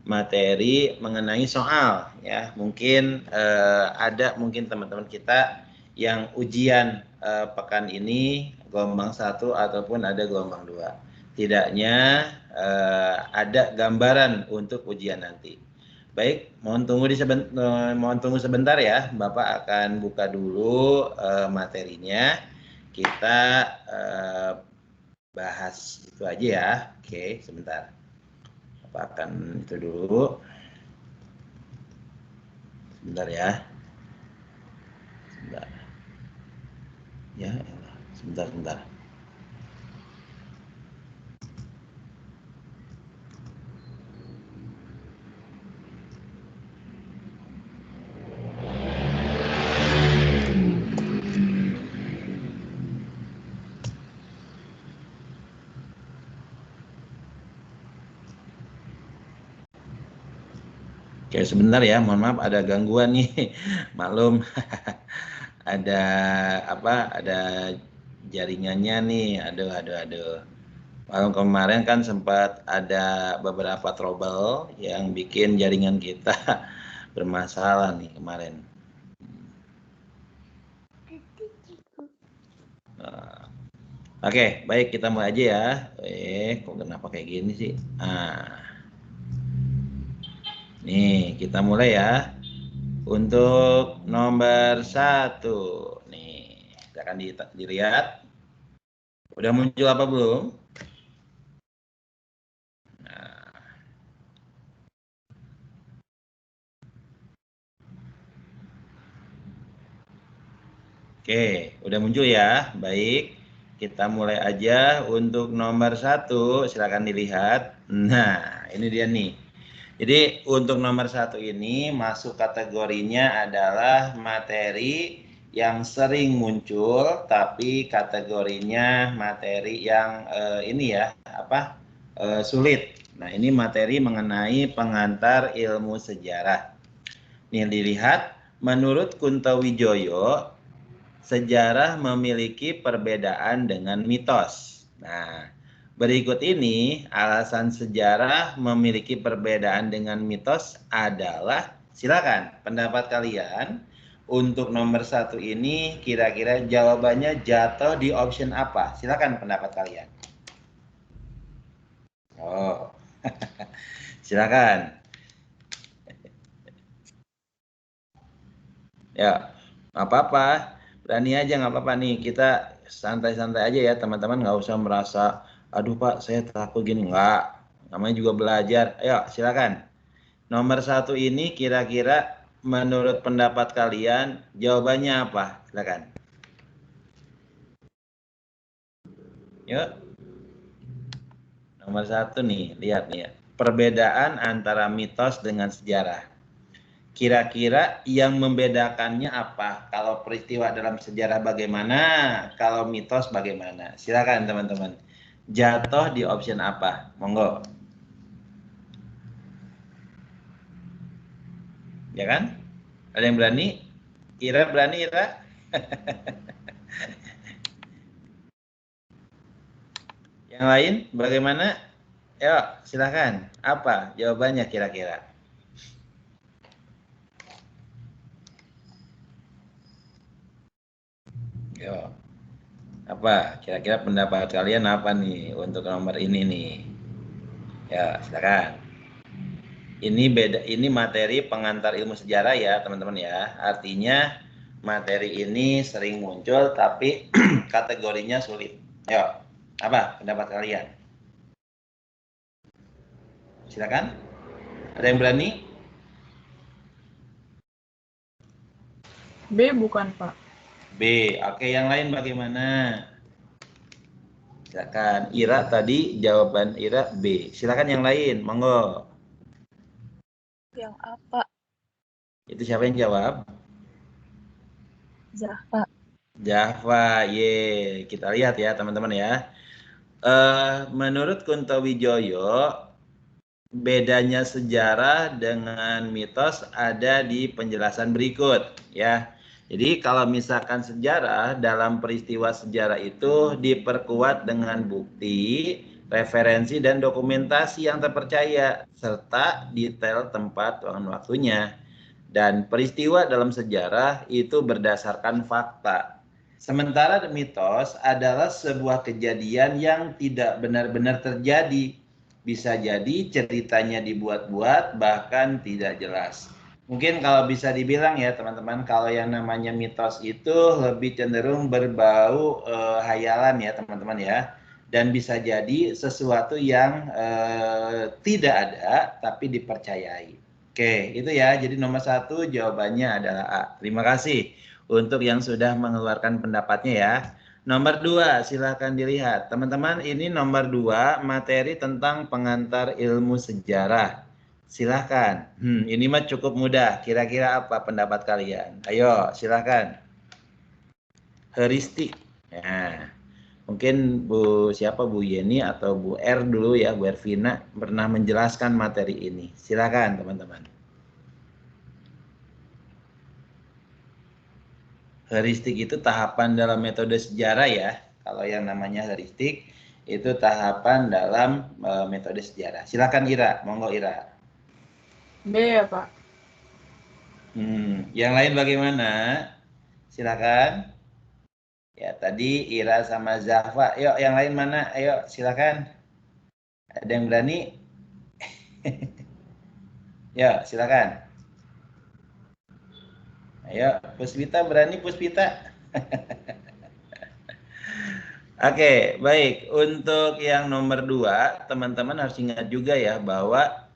materi mengenai soal ya. Mungkin ada teman-teman kita yang ujian pekan ini gelombang 1 ataupun ada gelombang 2. Tidaknya ada gambaran untuk ujian nanti. Baik, mohon tunggu sebentar ya. Bapak akan buka dulu materinya. Kita bahas itu aja ya. Oke, sebentar. Bapak akan itu dulu. Sebentar ya. Sebentar. Ya, sebentar. Oke, sebentar ya, mohon maaf ada gangguan nih. Maklum. Ada ada jaringannya nih. Aduh. Malam kemarin kan sempat ada beberapa trouble yang bikin jaringan kita bermasalah nih kemarin. Oke, baik, kita mulai aja ya. Kok kenapa kayak gini sih? Nih, kita mulai ya. Untuk nomor 1. Nih, silakan dilihat. Udah muncul apa belum? Oke, udah muncul ya. Baik, kita mulai aja untuk nomor 1. Silakan dilihat. Nah, ini dia nih. Jadi untuk nomor 1 ini masuk kategorinya adalah materi yang sering muncul, tapi kategorinya materi yang sulit. Nah, ini materi mengenai pengantar ilmu sejarah. Nih dilihat, menurut Kuntowijoyo, sejarah memiliki perbedaan dengan mitos. Nah, berikut ini alasan sejarah memiliki perbedaan dengan mitos adalah, silakan pendapat kalian. Untuk nomor 1 ini kira-kira jawabannya jatuh di option apa? Silakan pendapat kalian. Oh, silakan. Ya, nggak apa-apa. Berani aja, nggak apa-apa nih. Kita santai-santai aja ya teman-teman. Nggak usah merasa, aduh Pak, saya takut gini. Nggak. Namanya juga belajar. Ayo, silakan. Nomor 1 ini kira-kira menurut pendapat kalian jawabannya apa? Silakan. Yuk. Nomor 1 nih, lihat nih ya. Perbedaan antara mitos dengan sejarah. Kira-kira yang membedakannya apa? Kalau peristiwa dalam sejarah bagaimana? Kalau mitos bagaimana? Silakan teman-teman. Jatuh di option apa? Monggo. Ya kan? Ada yang berani? Ira berani, Ira? Yang lain bagaimana? Yuk, silakan. Apa jawabannya kira-kira? Yuk. Apa kira-kira pendapat kalian apa nih untuk nomor ini nih? Ya, silakan. Ini materi pengantar ilmu sejarah ya, teman-teman ya. Artinya materi ini sering muncul tapi kategorinya sulit. Yuk, apa pendapat kalian? Silakan. Ada yang berani? B bukan, Pak. B. Oke, yang lain bagaimana? Silakan. Ira tadi jawaban Ira B. Silakan yang lain, monggo. Yang apa? Itu siapa yang jawab? Java. Java, ye. Kita lihat ya teman-teman ya. Menurut Kuntowijoyo, bedanya sejarah dengan mitos ada di penjelasan berikut ya. Jadi kalau misalkan sejarah, dalam peristiwa sejarah itu diperkuat dengan bukti referensi dan dokumentasi yang terpercaya, serta detail tempat dan waktunya. Dan peristiwa dalam sejarah itu berdasarkan fakta. Sementara mitos adalah sebuah kejadian yang tidak benar-benar terjadi. Bisa jadi ceritanya dibuat-buat, bahkan tidak jelas. Mungkin kalau bisa dibilang ya teman-teman, kalau yang namanya mitos itu lebih cenderung berbau hayalan ya teman-teman ya. Dan bisa jadi sesuatu yang tidak ada tapi dipercayai. Oke, itu ya. Jadi nomor 1 jawabannya adalah A. Terima kasih untuk yang sudah mengeluarkan pendapatnya ya. Nomor 2, silahkan dilihat. Teman-teman, ini nomor 2, materi tentang pengantar ilmu sejarah. Silahkan. Ini mah cukup mudah. Kira-kira apa pendapat kalian? Ayo, silahkan. Heuristik. Nah, mungkin Bu Yeni atau Bu R dulu ya, Bu Ervina pernah menjelaskan materi ini. Silahkan teman-teman. Heuristik itu tahapan dalam metode sejarah ya. Kalau yang namanya heuristik itu tahapan dalam metode sejarah. Silakan Ira, monggo Ira. B ya Pak. Yang lain bagaimana? Silakan. Ya tadi Ira sama Zahfa. Yuk yang lain mana? Ayo silakan. Ada yang berani? Ya silakan. Ayo Puspita berani Puspita? Oke, baik. Untuk yang nomor 2, teman-teman harus ingat juga ya bahwa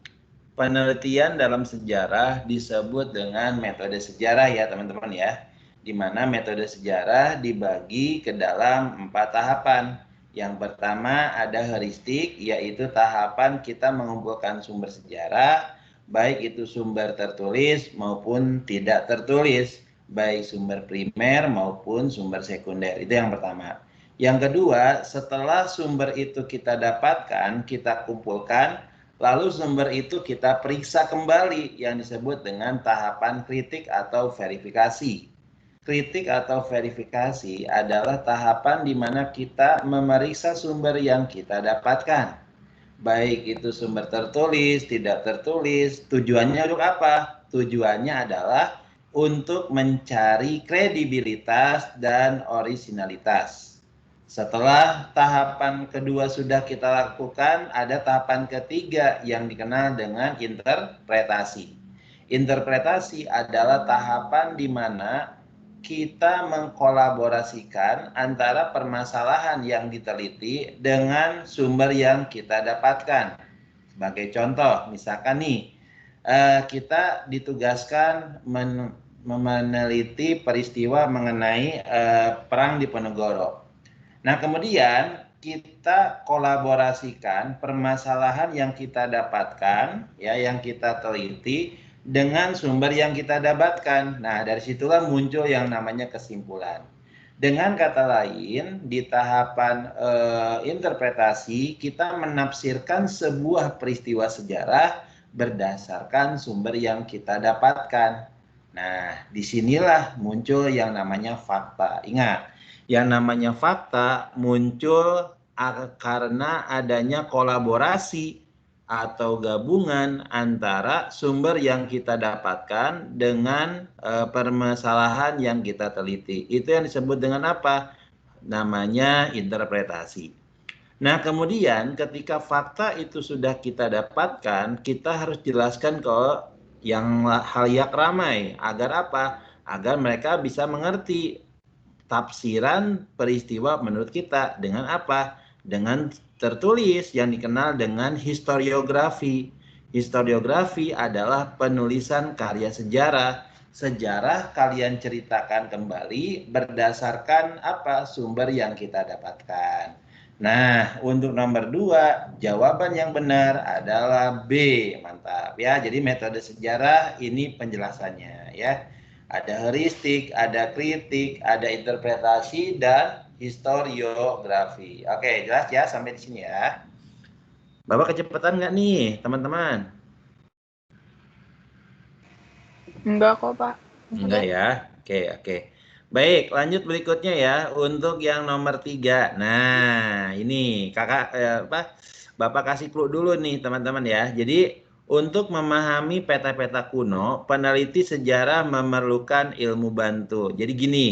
penelitian dalam sejarah disebut dengan metode sejarah ya teman-teman ya. Di mana metode sejarah dibagi ke dalam 4 tahapan. Yang pertama ada heuristik, yaitu tahapan kita mengumpulkan sumber sejarah, baik itu sumber tertulis maupun tidak tertulis, baik sumber primer maupun sumber sekunder. Itu yang pertama. Yang kedua, setelah sumber itu kita dapatkan, kita kumpulkan, lalu sumber itu kita periksa kembali yang disebut dengan tahapan kritik atau verifikasi. Kritik atau verifikasi adalah tahapan di mana kita memeriksa sumber yang kita dapatkan. Baik itu sumber tertulis, tidak tertulis, tujuannya untuk apa? Tujuannya adalah untuk mencari kredibilitas dan orisinalitas. Setelah tahapan kedua sudah kita lakukan, ada tahapan ketiga yang dikenal dengan interpretasi. Interpretasi adalah tahapan di mana kita mengkolaborasikan antara permasalahan yang diteliti dengan sumber yang kita dapatkan. Sebagai contoh, misalkan nih, kita ditugaskan meneliti peristiwa mengenai perang di Ponorogo. Nah, kemudian kita kolaborasikan permasalahan yang kita dapatkan, ya, yang kita teliti dengan sumber yang kita dapatkan. Nah, dari situlah muncul yang namanya kesimpulan. Dengan kata lain, di tahapan interpretasi, kita menafsirkan sebuah peristiwa sejarah berdasarkan sumber yang kita dapatkan. Nah, disinilah muncul yang namanya fakta. Ingat, yang namanya fakta muncul karena adanya kolaborasi atau gabungan antara sumber yang kita dapatkan dengan permasalahan yang kita teliti. Itu yang disebut dengan apa? Namanya interpretasi. Nah, kemudian ketika fakta itu sudah kita dapatkan, kita harus jelaskan ke yang halayak ramai. Agar apa? Agar mereka bisa mengerti tafsiran peristiwa menurut kita dengan apa? Dengan tertulis yang dikenal dengan historiografi. Historiografi adalah penulisan karya sejarah. Sejarah kalian ceritakan kembali berdasarkan apa? Sumber yang kita dapatkan. Nah, untuk nomor 2, jawaban yang benar adalah B. Mantap ya. Jadi metode sejarah ini penjelasannya ya. Ada heuristik, ada kritik, ada interpretasi, dan historiografi. Oke, jelas ya sampai di sini ya. Bapak kecepatan nggak nih, teman-teman? Enggak kok Pak. Enggak ya. Oke. Baik, lanjut berikutnya ya untuk yang nomor 3. Nah, ini Bapak kasih clue dulu nih teman-teman ya. Jadi untuk memahami peta-peta kuno, peneliti sejarah memerlukan ilmu bantu. Jadi gini,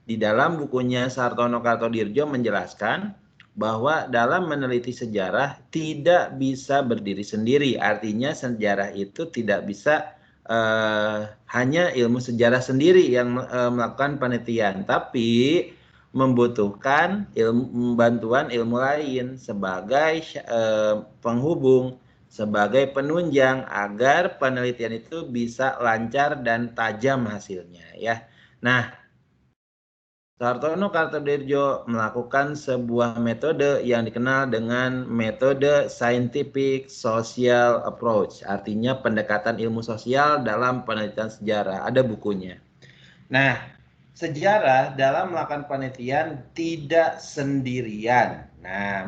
di dalam bukunya Sartono Kartodirjo menjelaskan bahwa dalam meneliti sejarah tidak bisa berdiri sendiri. Artinya sejarah itu tidak bisa hanya ilmu sejarah sendiri yang melakukan penelitian, tapi membutuhkan bantuan ilmu lain sebagai penghubung, sebagai penunjang agar penelitian itu bisa lancar dan tajam hasilnya ya. Nah, Sartono Kartodirjo melakukan sebuah metode yang dikenal dengan metode scientific social approach, artinya pendekatan ilmu sosial dalam penelitian sejarah. Ada bukunya. Nah, sejarah dalam melakukan penelitian tidak sendirian. Nah,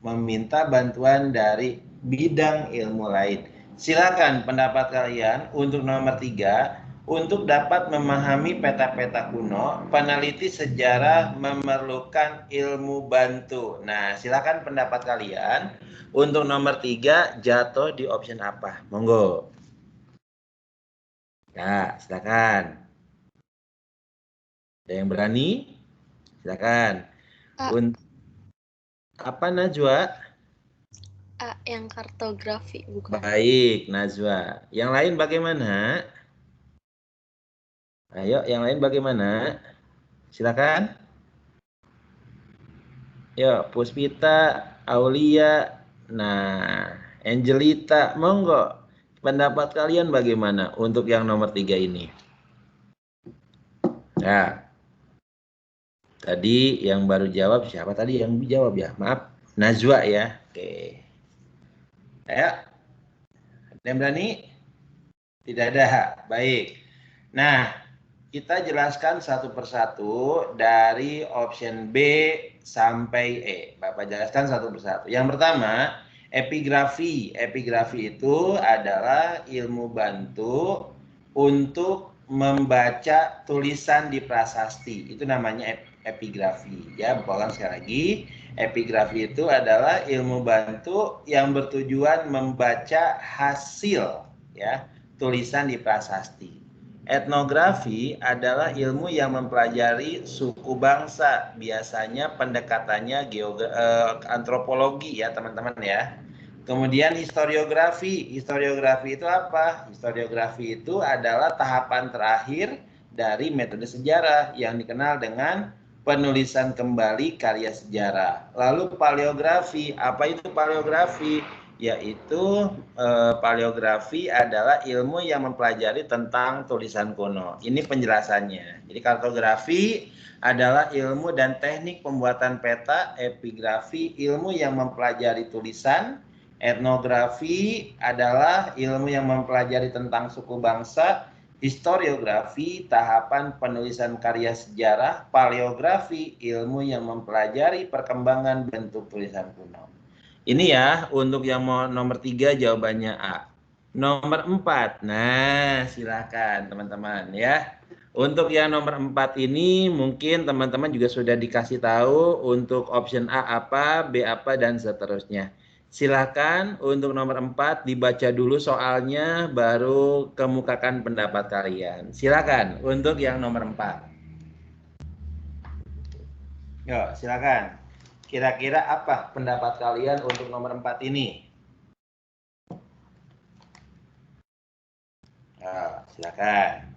meminta bantuan dari bidang ilmu lain. Silakan pendapat kalian untuk nomor 3. Untuk dapat memahami peta-peta kuno, peneliti sejarah memerlukan ilmu bantu. Nah, silakan pendapat kalian. Untuk nomor 3 jatuh di option apa? Monggo. Ya, silakan. Ada yang berani? Silakan. Apa Najwa? A, yang kartografi bukan? Baik, Najwa. Yang lain bagaimana? Ayo, yang lain bagaimana? Silakan. Yuk, Puspita, Aulia, nah, Angelita, monggo. Pendapat kalian bagaimana untuk yang nomor 3 ini? Ya, tadi yang baru jawab siapa tadi yang jawab ya? Maaf, Najwa ya. Oke. Ayo, ada yang berani? Tidak ada. Baik. Nah, kita jelaskan satu persatu dari option B sampai E. Bapak jelaskan satu persatu. Yang pertama, epigrafi. Epigrafi itu adalah ilmu bantu untuk membaca tulisan di prasasti. Itu namanya epigrafi. Ya, Bapak ulang sekali lagi. Epigrafi itu adalah ilmu bantu yang bertujuan membaca hasil ya tulisan di prasasti. Etnografi adalah ilmu yang mempelajari suku bangsa, biasanya pendekatannya antropologi ya teman-teman ya. Kemudian historiografi. Historiografi itu apa? Historiografi itu adalah tahapan terakhir dari metode sejarah yang dikenal dengan penulisan kembali karya sejarah. Lalu paleografi. Apa itu paleografi? Yaitu paleografi adalah ilmu yang mempelajari tentang tulisan kuno. Ini penjelasannya. Jadi kartografi adalah ilmu dan teknik pembuatan peta, epigrafi ilmu yang mempelajari tulisan, etnografi adalah ilmu yang mempelajari tentang suku bangsa, historiografi tahapan penulisan karya sejarah, paleografi ilmu yang mempelajari perkembangan bentuk tulisan kuno. Ini ya untuk yang mau nomor 3 jawabannya A. Nomor 4. Nah, silakan teman-teman ya. Untuk yang nomor 4 ini mungkin teman-teman juga sudah dikasih tahu untuk option A apa, B apa dan seterusnya. Silakan untuk nomor 4 dibaca dulu soalnya baru kemukakan pendapat kalian. Silakan untuk yang nomor 4. Yuk, silakan. Kira-kira apa pendapat kalian untuk nomor 4 ini? Ya, silakan.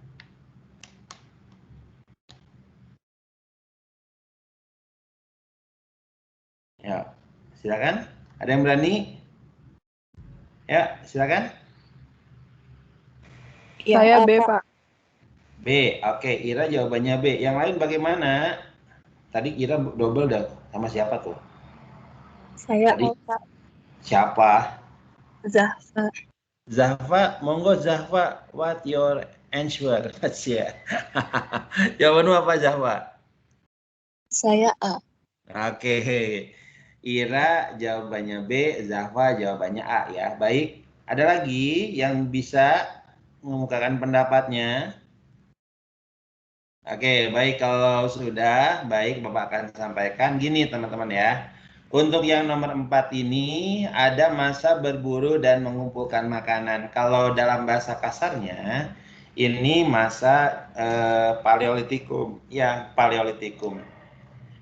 Ya, silakan. Ada yang berani? Ya, silakan. Saya B, Pak. B. Oke, Ira jawabannya B. Yang lain bagaimana? Tadi Ira double dah sama siapa tuh? Saya Tadi Pak. siapa? Zahfa. Zahfa, monggo Zahfa, what your answer? Ya. Jawabanmu apa Zahfa? Saya A. Oke. Ira jawabannya B, Zahfa jawabannya A ya. Baik. Ada lagi yang bisa mengemukakan pendapatnya? Oke, baik kalau sudah, baik Bapak akan sampaikan gini teman-teman ya. Untuk yang nomor 4 ini ada masa berburu dan mengumpulkan makanan. Kalau dalam bahasa kasarnya ini masa Paleolitikum, ya Paleolitikum.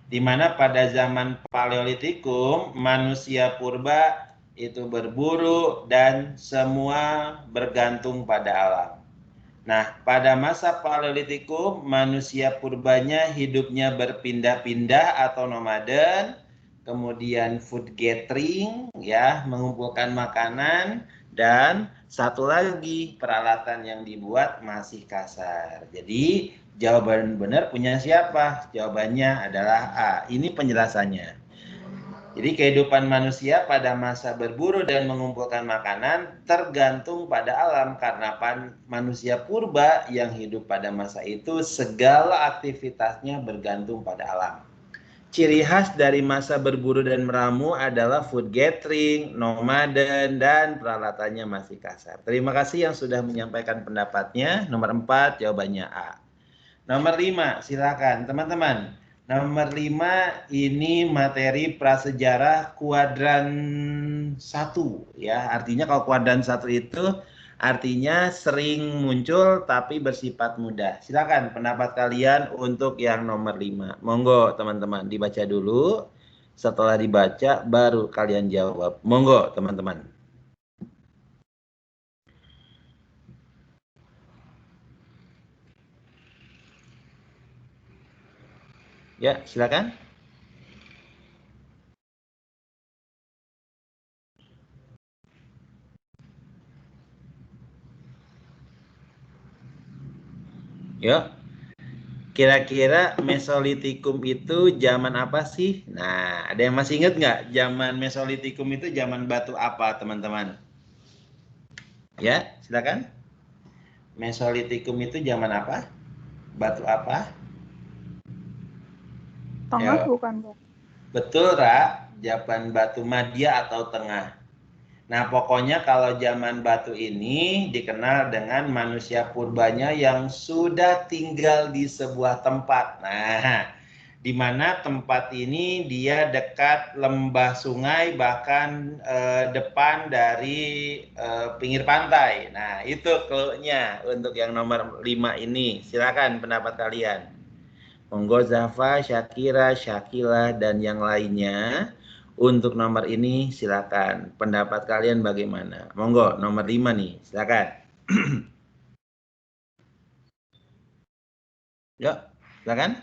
Di mana pada zaman Paleolitikum manusia purba itu berburu dan semua bergantung pada alam. Nah, pada masa Paleolitikum, manusia purbanya hidupnya berpindah-pindah atau nomaden, kemudian food gathering, ya, mengumpulkan makanan, dan satu lagi peralatan yang dibuat masih kasar. Jadi, jawaban benar punya siapa? Jawabannya adalah A. Ini penjelasannya. Jadi kehidupan manusia pada masa berburu dan mengumpulkan makanan tergantung pada alam karena manusia purba yang hidup pada masa itu segala aktivitasnya bergantung pada alam. Ciri khas dari masa berburu dan meramu adalah food gathering, nomaden, dan peralatannya masih kasar. Terima kasih yang sudah menyampaikan pendapatnya. Nomor 4 jawabannya A. Nomor 5 silakan teman-teman. Nomor 5 ini materi prasejarah kuadran 1 ya. Artinya kalau kuadran 1 itu artinya sering muncul tapi bersifat mudah. Silakan pendapat kalian untuk yang nomor 5. Monggo teman-teman dibaca dulu. Setelah dibaca baru kalian jawab. Monggo teman-teman. Ya, silakan. Yuk. Kira-kira Mesolitikum itu zaman apa sih? Nah, ada yang masih ingat nggak? Zaman Mesolitikum itu zaman batu apa, teman-teman? Ya, silakan. Mesolitikum itu zaman apa? Batu apa? Tengah Ayo. bukan, Pak? Betul, Ra. Zaman batu Madya atau tengah. Nah, pokoknya kalau zaman batu ini dikenal dengan manusia purbanya yang sudah tinggal di sebuah tempat. Nah, di mana tempat ini dia dekat lembah sungai bahkan depan dari pinggir pantai. Nah, itu clue-nya untuk yang nomor 5 ini. Silakan pendapat kalian. Monggo Zafa, Syakira, Syakila, dan yang lainnya. Untuk nomor ini silakan. Pendapat kalian bagaimana? Monggo nomor 5 nih, silakan. Yuk, silakan.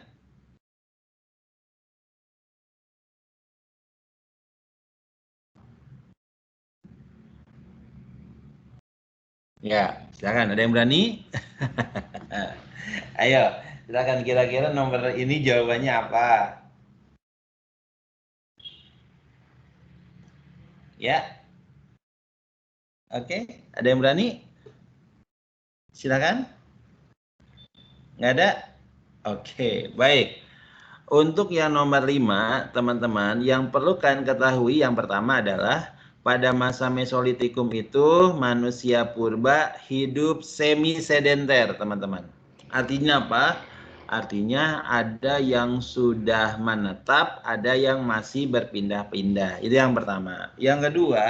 Ya, silakan. Ada yang berani? Ayo, silakan kira-kira nomor ini jawabannya apa? Ya. Oke, ada yang berani? Silakan. Nggak ada? Oke, baik. Untuk yang nomor 5, teman-teman, yang perlu kalian ketahui yang pertama adalah pada masa Mesolitikum itu manusia purba hidup semi sedenter, teman-teman. Artinya apa? Artinya ada yang sudah menetap, ada yang masih berpindah-pindah. Itu yang pertama. Yang kedua,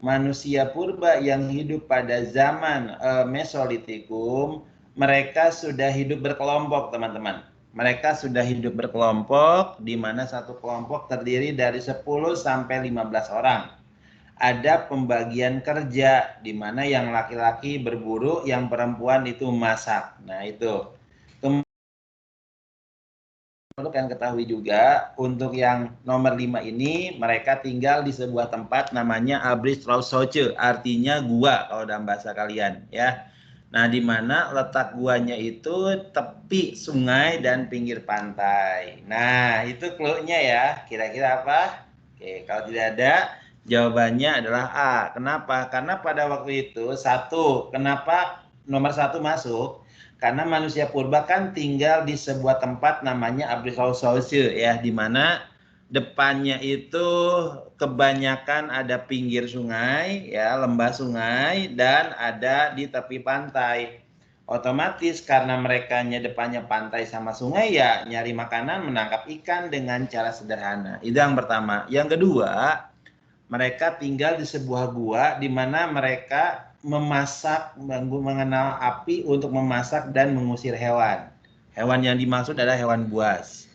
manusia purba yang hidup pada zaman Mesolitikum, mereka sudah hidup berkelompok, teman-teman. Mereka sudah hidup berkelompok, di mana satu kelompok terdiri dari 10 sampai 15 orang. Ada pembagian kerja, di mana yang laki-laki berburu, yang perempuan itu masak. Nah, itu. Perlu kalian ketahui juga, untuk yang nomor 5 ini, mereka tinggal di sebuah tempat namanya Abristrausoce, artinya gua kalau dalam bahasa kalian, ya. Nah, di mana letak guanya itu tepi sungai dan pinggir pantai. Nah, itu clue-nya ya. Kira-kira apa? Oke, kalau tidak ada, jawabannya adalah A. Kenapa? Karena pada waktu itu, kenapa nomor 1 masuk? Karena manusia purba kan tinggal di sebuah tempat namanya Abrisolsoce ya, di mana depannya itu kebanyakan ada pinggir sungai ya, lembah sungai, dan ada di tepi pantai. Otomatis karena mereka depannya pantai sama sungai, ya nyari makanan, menangkap ikan dengan cara sederhana. Itu yang pertama. Yang kedua, mereka tinggal di sebuah gua di mana mereka memasak, mengenal api untuk memasak dan mengusir hewan. Hewan yang dimaksud adalah hewan buas.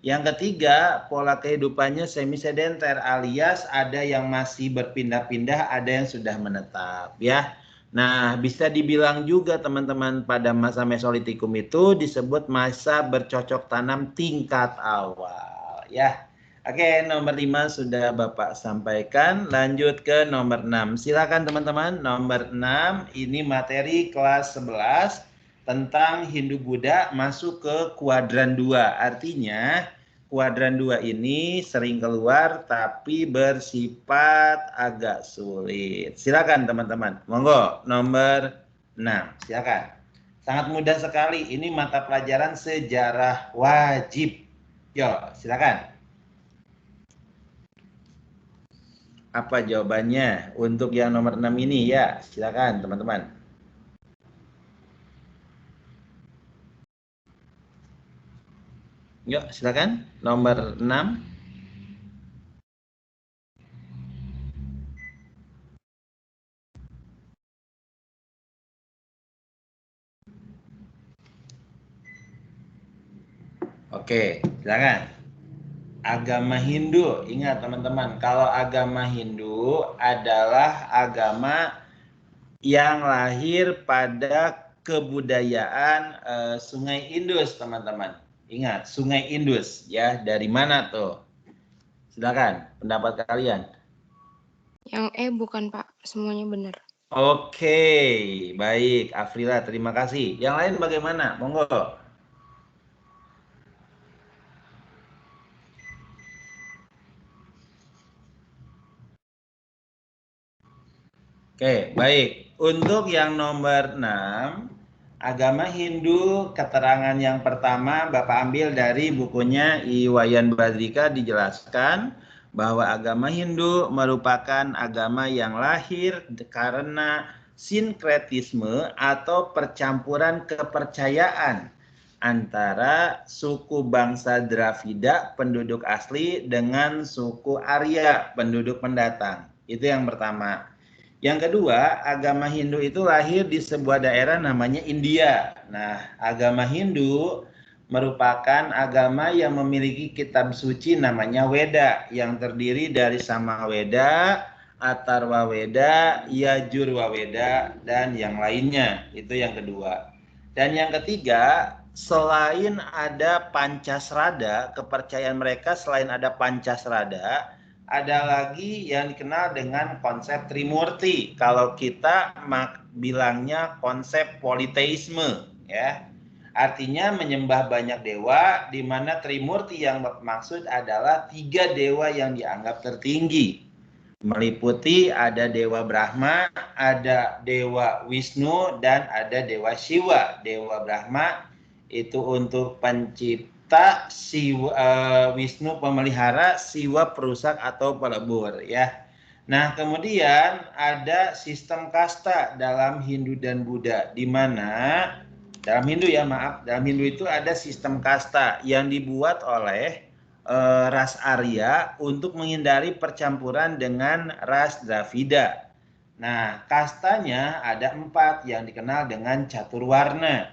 Yang ketiga, pola kehidupannya semi sedenter alias ada yang masih berpindah-pindah, ada yang sudah menetap, ya. Nah, bisa dibilang juga teman-teman pada masa Mesolitikum itu disebut masa bercocok tanam tingkat awal, ya. Oke, nomor 5 sudah Bapak sampaikan. Lanjut ke nomor 6. Silakan teman-teman. Nomor 6 ini materi kelas 11 tentang Hindu-Buddha masuk ke kuadran 2. Artinya kuadran 2 ini sering keluar tapi bersifat agak sulit. Silakan teman-teman. Monggo, nomor 6. Silakan. Sangat mudah sekali. Ini mata pelajaran sejarah wajib. Yuk, silakan. Apa jawabannya untuk yang nomor 6 ini? Ya, silakan teman-teman. Yuk, silakan. Nomor 6. Oke, silakan. Agama Hindu, ingat teman-teman, kalau agama Hindu adalah agama yang lahir pada kebudayaan Sungai Indus, teman-teman. Ingat, Sungai Indus, ya. Dari mana tuh? Silakan, pendapat kalian. Yang bukan Pak, semuanya benar. Oke, baik. Afrila, terima kasih. Yang lain bagaimana? Monggo. Oke, baik. Untuk yang nomor 6, agama Hindu, keterangan yang pertama Bapak ambil dari bukunya Iwayan Badrika, dijelaskan bahwa agama Hindu merupakan agama yang lahir karena sinkretisme atau percampuran kepercayaan antara suku bangsa Dravida penduduk asli dengan suku Arya penduduk pendatang. Itu yang pertama. Yang kedua, agama Hindu itu lahir di sebuah daerah namanya India. Nah, agama Hindu merupakan agama yang memiliki kitab suci namanya Weda, yang terdiri dari Samaweda, Atharwaweda, Yajurwaweda, dan yang lainnya. Itu yang kedua. Dan yang ketiga, selain ada Pancasrada, kepercayaan mereka selain ada Pancasrada, ada lagi yang dikenal dengan konsep Trimurti. Kalau kita bilangnya konsep politeisme, ya. Artinya menyembah banyak dewa, di mana Trimurti yang maksud adalah 3 dewa yang dianggap tertinggi. Meliputi ada Dewa Brahma, ada Dewa Wisnu, dan ada Dewa Siwa. Dewa Brahma itu untuk pencipta, Wisnu pemelihara, Siwa perusak atau pelebur, ya. Nah, kemudian ada sistem kasta dalam Hindu dan Buddha, di mana dalam Hindu dalam Hindu itu ada sistem kasta yang dibuat oleh ras Arya untuk menghindari percampuran dengan ras Dravida. Nah, kastanya ada 4 yang dikenal dengan caturwarna.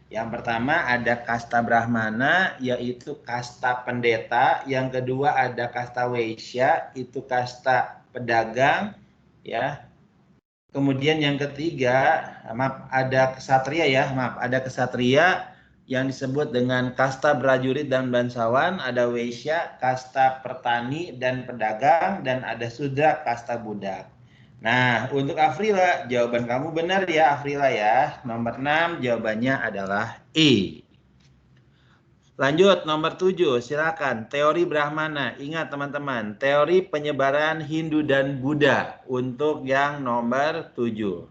Yang pertama ada kasta Brahmana, yaitu kasta pendeta. Yang kedua ada kasta Waisya, itu kasta pedagang, ya. Kemudian yang ketiga, ada kesatria, ya. Ada kesatria yang disebut dengan kasta prajurit dan bangsawan, ada Waisya, kasta petani dan pedagang, dan ada Sudra, kasta budak. Nah, untuk Afrila, jawaban kamu benar ya Afrila ya. Nomor 6 jawabannya adalah E. Lanjut nomor 7, silakan. Teori Brahmana. Ingat teman-teman, teori penyebaran Hindu dan Buddha untuk yang nomor 7.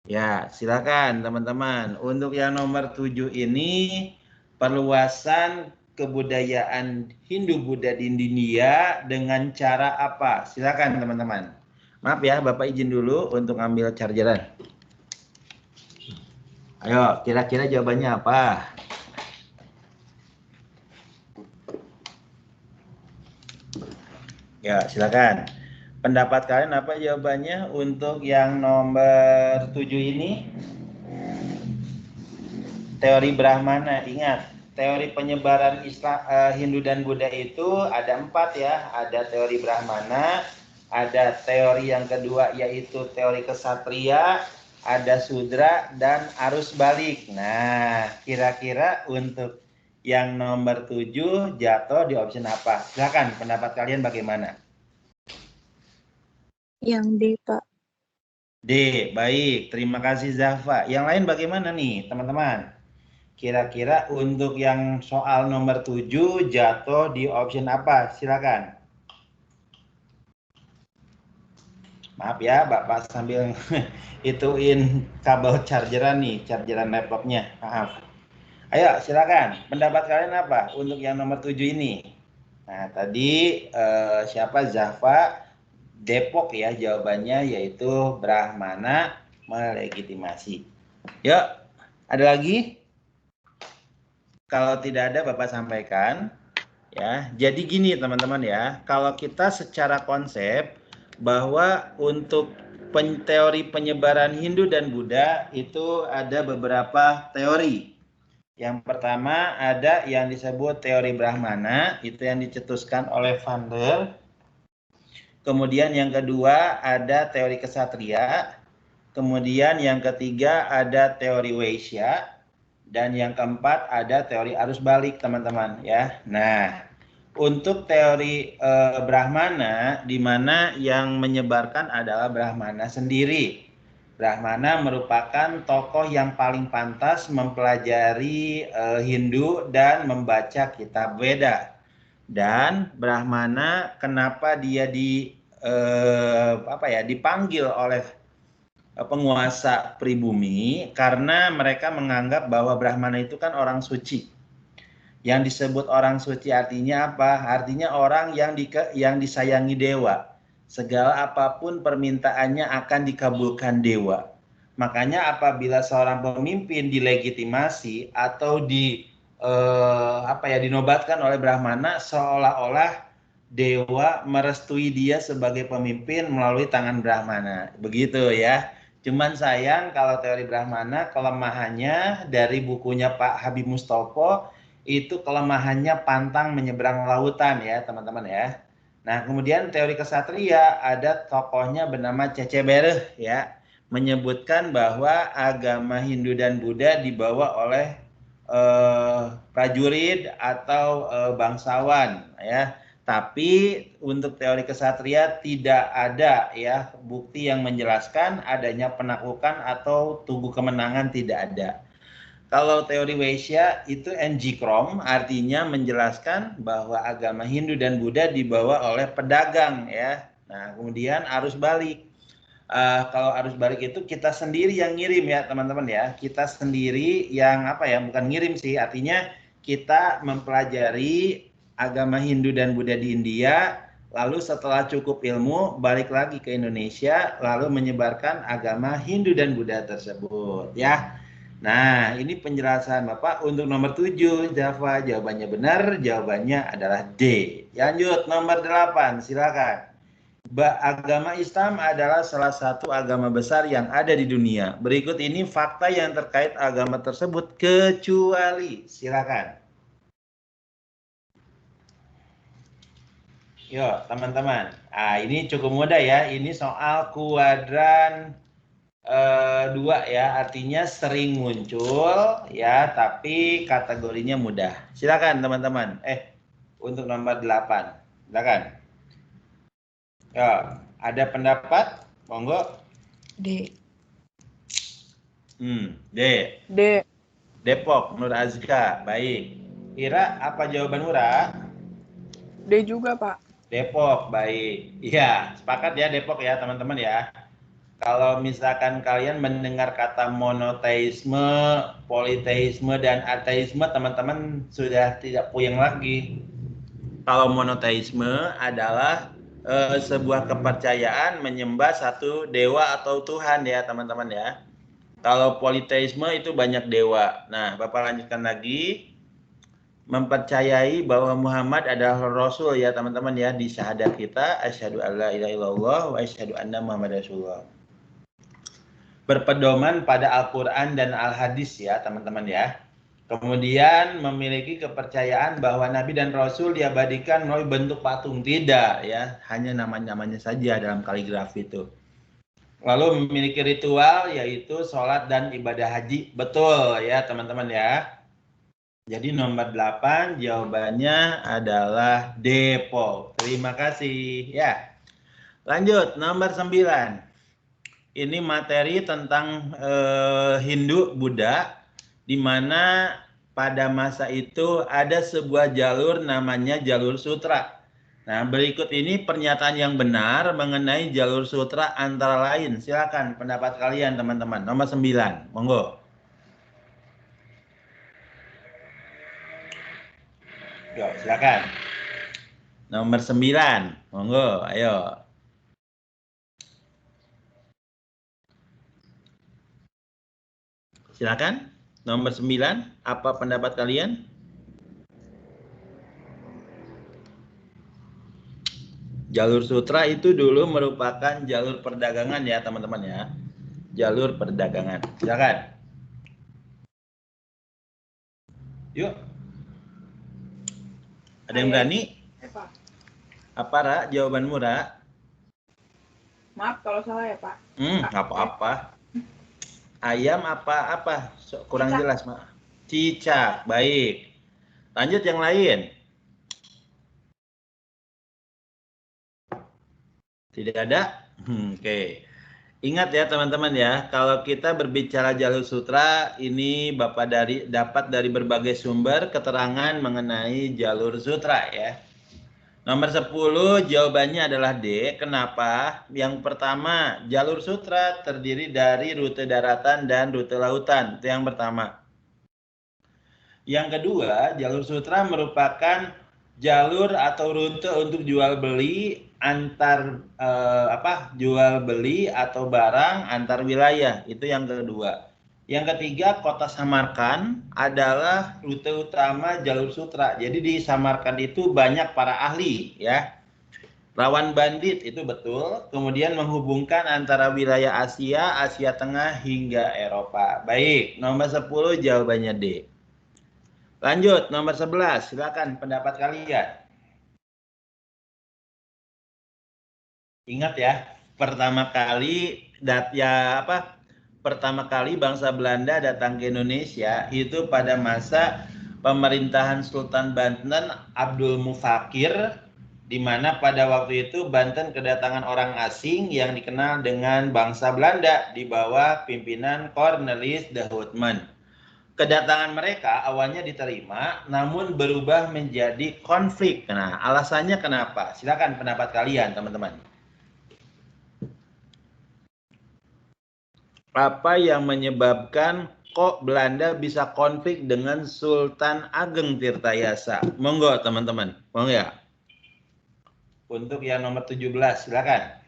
Ya, silakan teman-teman. Untuk yang nomor 7 ini perluasan kebudayaan Hindu Buddha di India dengan cara apa? Silakan teman-teman. Maaf ya, Bapak izin dulu untuk ambil chargeran. Ayo, kira-kira jawabannya apa? Ya, silakan. Pendapat kalian apa jawabannya untuk yang nomor 7 ini? Teori Brahmana. Ingat, teori penyebaran Hindu dan Buddha itu ada 4 ya. Ada teori Brahmana, ada teori yang kedua yaitu teori kesatria, ada sudra, dan arus balik. Nah, kira-kira untuk yang nomor 7 jatuh di option apa? Silakan, pendapat kalian bagaimana? Yang D, Pak. D, baik. Terima kasih Zafa. Yang lain bagaimana nih, teman-teman? Kira-kira untuk yang soal nomor 7 jatuh di option apa? Silakan. Maaf ya, Bapak sambil ituin kabel chargeran nih, chargeran laptopnya. Maaf. Ayo, silakan. Pendapat kalian apa untuk yang nomor 7 ini? Nah, tadi siapa? Zafa Depok ya jawabannya, yaitu Brahmana melegitimasi. Yuk, ada lagi? Kalau tidak ada Bapak sampaikan. Ya, jadi gini teman-teman ya, kalau kita secara konsep bahwa untuk teori penyebaran Hindu dan Buddha itu ada beberapa teori. Yang pertama ada yang disebut teori Brahmana, itu yang dicetuskan oleh Van Der. Kemudian yang kedua ada teori kesatria. Kemudian yang ketiga ada teori Vaishya. Dan yang keempat ada teori arus balik teman-teman ya. Nah, untuk teori Brahmana, di mana yang menyebarkan adalah Brahmana sendiri. Brahmana merupakan tokoh yang paling pantas mempelajari Hindu dan membaca kitab Veda. Dan Brahmana kenapa dia dipanggil oleh penguasa pribumi? Karena mereka menganggap bahwa Brahmana itu kan orang suci. Yang disebut orang suci artinya apa? Artinya orang yang disayangi dewa. Segala apapun permintaannya akan dikabulkan dewa. Makanya apabila seorang pemimpin dilegitimasi atau dinobatkan oleh Brahmana, seolah-olah dewa merestui dia sebagai pemimpin melalui tangan Brahmana. Begitu ya. Cuman sayang kalau teori Brahmana kelemahannya dari bukunya Pak Habib Mustopo itu kelemahannya pantang menyeberang lautan ya teman-teman ya. Nah kemudian teori kesatria ada tokohnya bernama Cecebereh ya, menyebutkan bahwa agama Hindu dan Buddha dibawa oleh prajurit atau bangsawan ya. Tapi untuk teori kesatria tidak ada ya bukti yang menjelaskan adanya penaklukan atau tugu kemenangan, tidak ada. Kalau teori Vaishya itu NG Krom, artinya menjelaskan bahwa agama Hindu dan Buddha dibawa oleh pedagang ya. Nah kemudian arus balik. Kalau arus balik itu kita sendiri yang ngirim ya teman-teman ya. Kita sendiri yang bukan ngirim sih, artinya kita mempelajari agama Hindu dan Buddha di India, lalu setelah cukup ilmu balik lagi ke Indonesia, lalu menyebarkan agama Hindu dan Buddha tersebut ya. Nah ini penjelasan Bapak untuk nomor 7 Java, jawabannya benar, jawabannya adalah D. Lanjut nomor 8, silakan. Agama Islam adalah salah satu agama besar yang ada di dunia. Berikut ini fakta yang terkait agama tersebut kecuali. Silakan. Yuk teman-teman. Ini cukup mudah ya. Ini soal kuadran 2 ya. Artinya sering muncul ya, tapi kategorinya mudah. Silakan teman-teman. Untuk nomor 8. Silakan. Ya, ada pendapat? Monggo. D. D. D. Depok, Nur Azka. Baik. Ira, apa jawaban Ura? D juga, Pak. Depok, baik. Iya, sepakat ya Depok ya teman-teman ya. Kalau misalkan kalian mendengar kata monoteisme, politeisme, dan ateisme, teman-teman sudah tidak puyeng lagi. Kalau monoteisme adalah sebuah kepercayaan menyembah satu dewa atau Tuhan ya teman-teman ya. Kalau politeisme itu banyak dewa. Nah, Bapak lanjutkan lagi. Mempercayai bahwa Muhammad adalah Rasul ya teman-teman ya. Di syahadat kita, asyhadu alla ilaha illallah wa asyhadu anna Muhammad Rasulullah. Berpedoman pada Al-Quran dan Al-Hadis ya teman-teman ya. Kemudian memiliki kepercayaan bahwa Nabi dan Rasul diabadikan melalui bentuk patung. Tidak ya, hanya namanya saja dalam kaligrafi itu. Lalu memiliki ritual yaitu sholat dan ibadah haji. Betul ya teman-teman ya. Jadi nomor 8 jawabannya adalah Depok. Terima kasih ya. Lanjut nomor 9. Ini materi tentang Hindu Buddha, di mana pada masa itu ada sebuah jalur namanya jalur sutra. Nah, berikut ini pernyataan yang benar mengenai jalur sutra antara lain. Silakan pendapat kalian teman-teman. Nomor 9, monggo. Yuk, silakan. Nomor 9, monggo, ayo. Silakan. Nomor 9, apa pendapat kalian? Jalur sutra itu dulu merupakan jalur perdagangan ya teman-teman ya. Jalur perdagangan. Silakan. Yuk. Ada yang berani? Pak. Apa, Ra? Jawabanmu, Ra? Maaf kalau salah ya, Pak. Nggak apa-apa. Ayam apa? Kurang Cicak. jelas, Mak. Cicak. Baik. Lanjut yang lain. Tidak ada? Oke. Ingat ya teman-teman ya, kalau kita berbicara jalur sutra, ini Bapak dapat dari berbagai sumber keterangan mengenai jalur sutra ya. Nomor 10 jawabannya adalah D. Kenapa? Yang pertama, jalur sutra terdiri dari rute daratan dan rute lautan. Itu yang pertama. Yang kedua, jalur sutra merupakan jalur atau rute untuk jual beli jual beli atau barang antar wilayah. Itu yang kedua. Yang ketiga, kota Samarkand adalah rute utama jalur sutra. Jadi di Samarkand itu banyak para ahli ya. Rawan bandit itu betul. Kemudian menghubungkan antara wilayah Asia, Asia Tengah hingga Eropa. Baik, nomor 10 jawabannya D. Lanjut, nomor 11. Silakan pendapat kalian. Ingat ya, pertama kali bangsa Belanda datang ke Indonesia itu pada masa pemerintahan Sultan Banten Abdul Mufakir, di mana pada waktu itu Banten kedatangan orang asing yang dikenal dengan bangsa Belanda di bawah pimpinan Cornelis de Houtman. Kedatangan mereka awalnya diterima, namun berubah menjadi konflik. Nah, alasannya kenapa? Silakan pendapat kalian, teman-teman. Apa yang menyebabkan kok Belanda bisa konflik dengan Sultan Ageng Tirtayasa? Monggo, teman-teman. Monggo ya. Untuk yang nomor 17, silakan.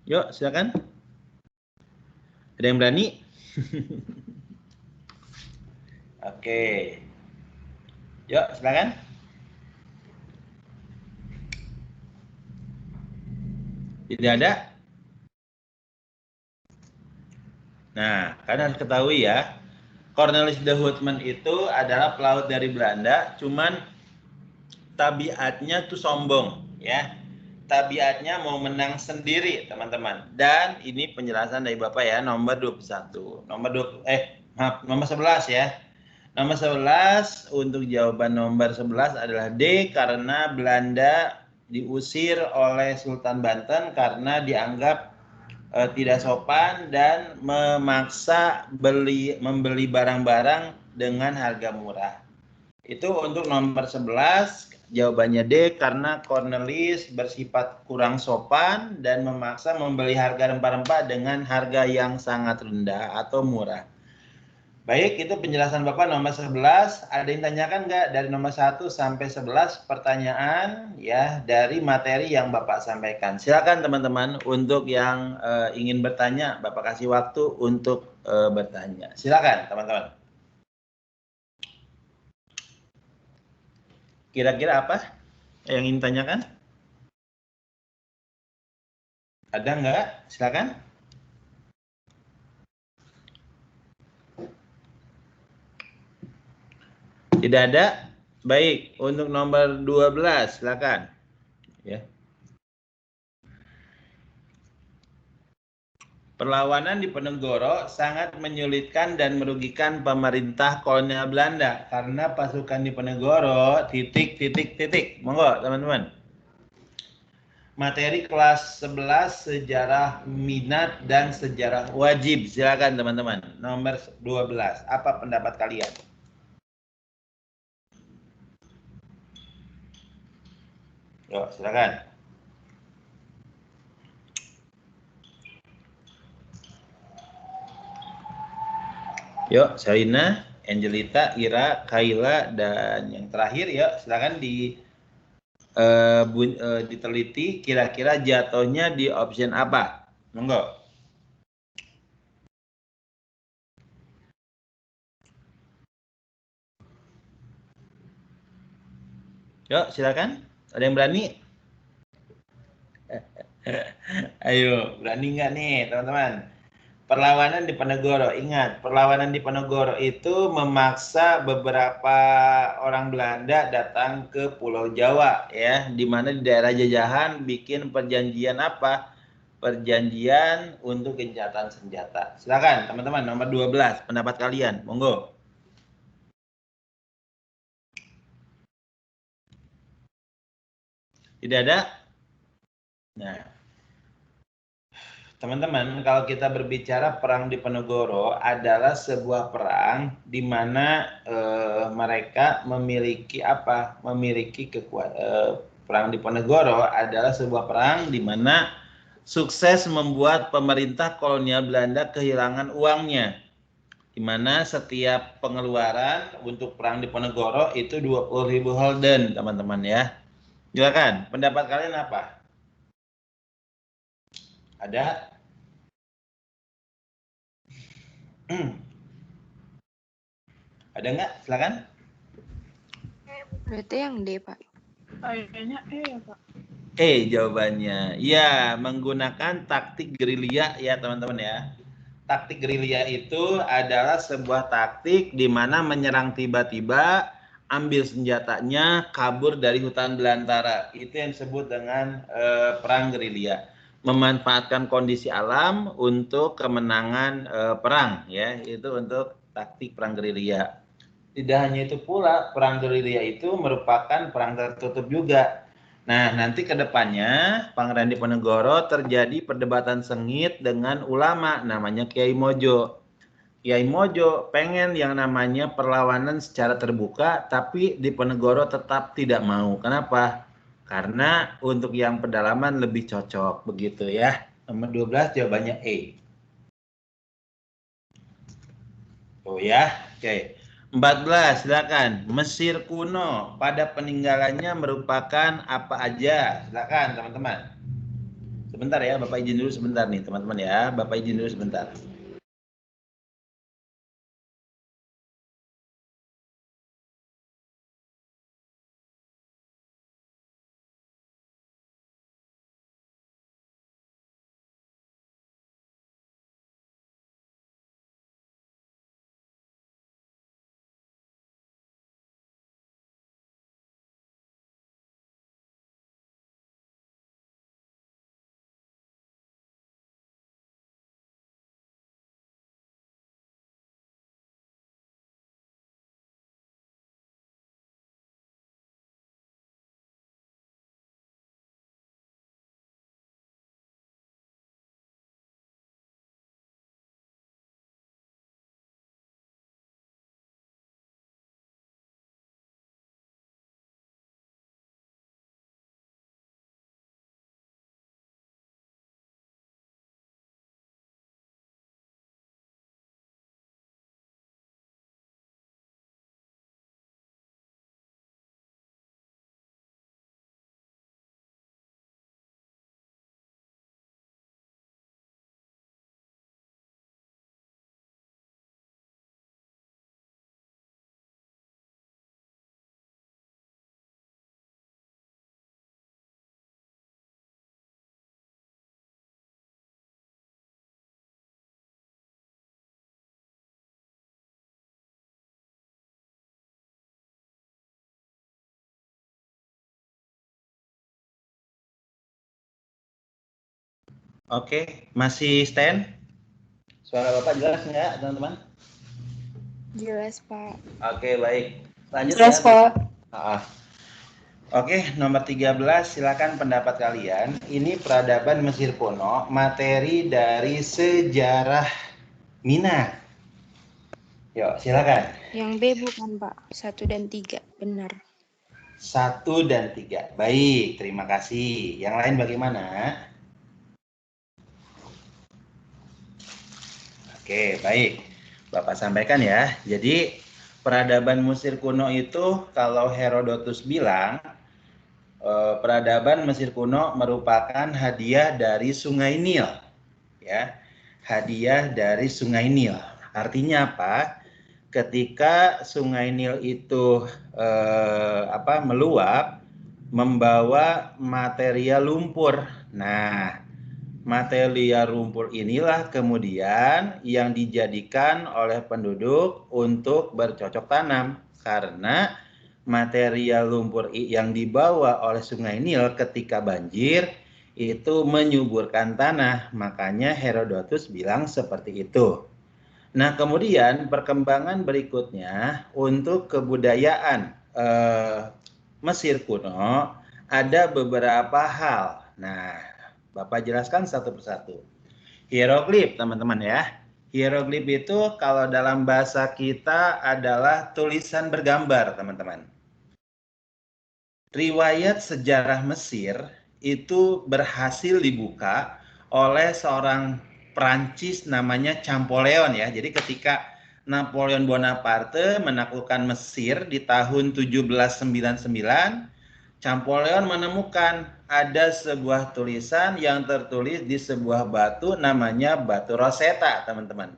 Yuk, silakan. Ada yang berani? Oke. Yuk, silakan. Tidak ada? Nah, kalian harus ketahui ya, Cornelis de Houtman itu adalah pelaut dari Belanda, cuman tabiatnya tuh sombong ya. Tabiatnya mau menang sendiri, teman-teman. Dan ini penjelasan dari Bapak ya, nomor 21. Nomor 11 ya. Nomor 11 untuk jawaban nomor 11 adalah D, karena Belanda diusir oleh Sultan Banten karena dianggap tidak sopan dan memaksa membeli barang-barang dengan harga murah. Itu untuk nomor 11, jawabannya D, karena Cornelis bersifat kurang sopan dan memaksa membeli harga rempah-rempah dengan harga yang sangat rendah atau murah. Baik, itu penjelasan Bapak nomor 11. Ada yang tanyakan nggak dari nomor 1 sampai 11 pertanyaan ya dari materi yang Bapak sampaikan. Silakan teman-teman untuk yang ingin bertanya, Bapak kasih waktu untuk bertanya. Silakan teman-teman. Kira-kira apa yang ingin tanyakan? Ada nggak? Silakan. Tidak ada? Baik, untuk nomor 12 silakan. Ya. Perlawanan di Penegoro sangat menyulitkan dan merugikan pemerintah kolonial Belanda karena pasukan di Penegoro titik. Monggo teman-teman. Materi kelas 11 sejarah minat dan sejarah wajib. Silakan teman-teman. Nomor 12. Apa pendapat kalian? Yuk, silakan. Yuk, Sarina, Angelita, Ira, Kaila, dan yang terakhir, yuk silakan diteliti kira-kira jatuhnya di option apa. Monggo. Yuk, silakan. Ada yang berani? Ayo, berani nggak nih, teman-teman? Perlawanan di Penegoro. Ingat, perlawanan di Penegoro itu memaksa beberapa orang Belanda datang ke Pulau Jawa, ya, di mana di daerah jajahan bikin perjanjian apa? Perjanjian untuk gencatan senjata. Silakan, teman-teman, nomor 12, pendapat kalian. Monggo. Tidak ada? Nah, teman-teman, kalau kita berbicara perang di Penegoro adalah sebuah perang di mana mereka memiliki apa? Memiliki kekuatan. Perang di Penegoro adalah sebuah perang di mana sukses membuat pemerintah kolonial Belanda kehilangan uangnya. Di mana setiap pengeluaran untuk perang di Penegoro itu 20.000 gulden, teman-teman ya. Silakan, pendapat kalian apa? Ada? Ada nggak? Silakan. Berarti yang D, Pak. Kayaknya ya, Pak. Jawabannya. Ya, menggunakan taktik gerilya ya, teman-teman ya. Taktik gerilya itu adalah sebuah taktik di mana menyerang tiba-tiba, ambil senjatanya, kabur dari hutan belantara. Itu yang disebut dengan perang gerilya. Memanfaatkan kondisi alam untuk kemenangan perang ya, itu untuk taktik perang gerilya. Tidak hanya itu pula, perang gerilya itu merupakan perang tertutup juga. Nah, nanti ke depannya Pangeran Diponegoro terjadi perdebatan sengit dengan ulama namanya Kiai Mojo. Kiai Mojo pengen yang namanya perlawanan secara terbuka, tapi Diponegoro tetap tidak mau. Kenapa? Karena untuk yang pedalaman lebih cocok, begitu ya. Nomor 12 jawabannya E. Oh ya, oke. 14, silakan. Mesir kuno pada peninggalannya merupakan apa aja? Silakan teman-teman. Sebentar ya, Bapak izin dulu sebentar nih teman-teman ya. Bapak izin dulu sebentar. Oke, masih stand? Suara Bapak jelas nggak, teman-teman? Jelas, Pak. Oke, baik. Lanjut Jelas, ya. Pak. Oke, nomor 13, silakan pendapat kalian. Ini peradaban Mesir kuno, materi dari sejarah Mina. Yuk, silakan. Yang B bukan, Pak. 1 dan 3. Benar. 1 dan 3. Baik, terima kasih. Yang lain bagaimana? Oke, baik. Bapak sampaikan ya. Jadi, peradaban Mesir kuno itu kalau Herodotus bilang, peradaban Mesir kuno merupakan hadiah dari Sungai Nil. Ya, hadiah dari Sungai Nil. Artinya apa? Ketika Sungai Nil itu meluap, membawa material lumpur. Nah, material lumpur inilah kemudian yang dijadikan oleh penduduk untuk bercocok tanam, karena material lumpur yang dibawa oleh Sungai Nil ketika banjir itu menyuburkan tanah. Makanya Herodotus bilang seperti itu. Nah, kemudian perkembangan berikutnya untuk kebudayaan Mesir kuno ada beberapa hal. Nah, Bapak jelaskan satu persatu. Hieroglif, teman-teman ya. Hieroglif itu kalau dalam bahasa kita adalah tulisan bergambar, teman-teman. Riwayat sejarah Mesir itu berhasil dibuka oleh seorang Prancis namanya Champollion ya. Jadi ketika Napoleon Bonaparte menaklukkan Mesir di tahun 1799, Champollion menemukan ada sebuah tulisan yang tertulis di sebuah batu namanya batu Rosetta, teman-teman.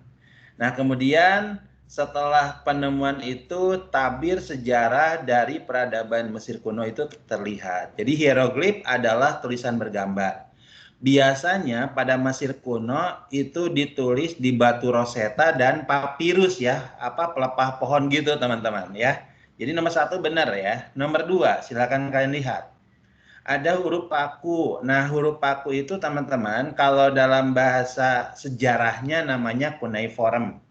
Nah, kemudian setelah penemuan itu tabir sejarah dari peradaban Mesir kuno itu terlihat. Jadi hieroglif adalah tulisan bergambar. Biasanya pada Mesir kuno itu ditulis di batu Rosetta dan papirus ya, pelepah pohon gitu teman-teman ya. Jadi nomor 1 benar ya. Nomor 2, silakan kalian lihat. Ada huruf paku. Nah, huruf paku itu teman-teman kalau dalam bahasa sejarahnya namanya cuneiform.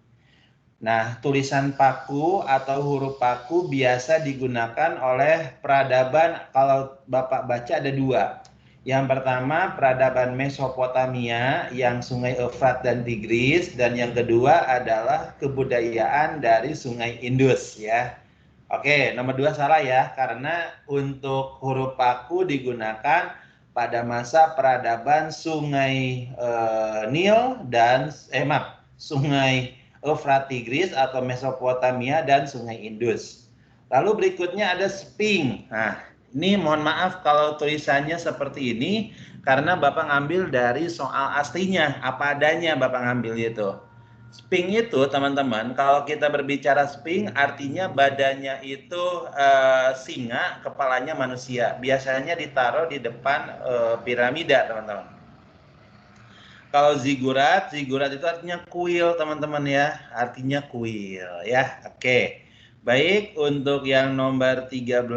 Nah, tulisan paku atau huruf paku biasa digunakan oleh peradaban, kalau Bapak baca ada 2. Yang pertama peradaban Mesopotamia yang Sungai Efrat dan Tigris, dan yang kedua adalah kebudayaan dari Sungai Indus ya. Oke, nomor 2 salah ya, karena untuk huruf paku digunakan pada masa peradaban Sungai Nil dan Sungai Efrat Tigris atau Mesopotamia dan Sungai Indus. Lalu berikutnya ada Sphinx. Nah, ini mohon maaf kalau tulisannya seperti ini karena Bapak ngambil dari soal aslinya, apa adanya Bapak ngambil itu. Sphinx itu teman-teman, kalau kita berbicara Sphinx artinya badannya itu singa, kepalanya manusia. Biasanya ditaruh di depan piramida, teman-teman. Kalau zigurat itu artinya kuil, teman-teman ya. Artinya kuil ya. Oke. Baik, untuk yang nomor 13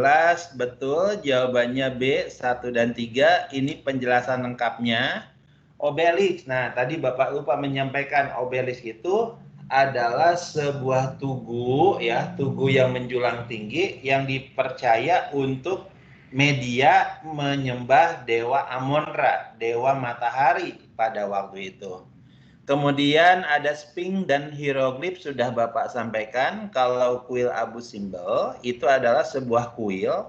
betul jawabannya B, 1 dan 3. Ini penjelasan lengkapnya. Obelisk. Nah, tadi Bapak lupa menyampaikan obelisk itu adalah sebuah tugu ya, tugu yang menjulang tinggi yang dipercaya untuk media menyembah dewa Amon-Ra, dewa matahari pada waktu itu. Kemudian ada Sphinx dan hieroglif sudah Bapak sampaikan. Kalau kuil Abu Simbel itu adalah sebuah kuil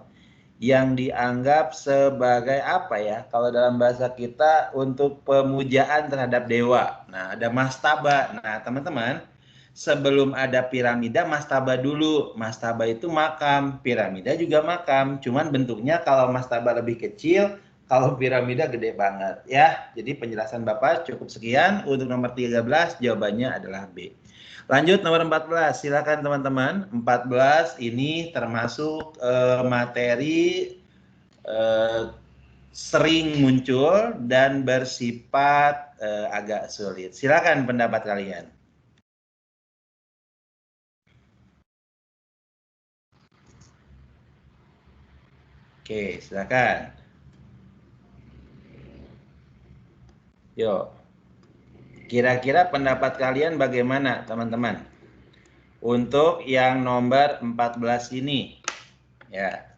yang dianggap sebagai apa ya? Kalau dalam bahasa kita untuk pemujaan terhadap dewa. Nah, ada mastaba. Nah, teman-teman, sebelum ada piramida, mastaba dulu. Mastaba itu makam, piramida juga makam. Cuman bentuknya kalau mastaba lebih kecil, kalau piramida gede banget ya. Jadi penjelasan Bapak cukup sekian. Untuk nomor 13 jawabannya adalah B. Lanjut nomor 14, silakan teman-teman. 14 ini termasuk materi sering muncul dan bersifat agak sulit. Silakan pendapat kalian. Oke, silakan. Yuk. Kira-kira pendapat kalian bagaimana, teman-teman? Untuk yang nomor 14 ini. Ya.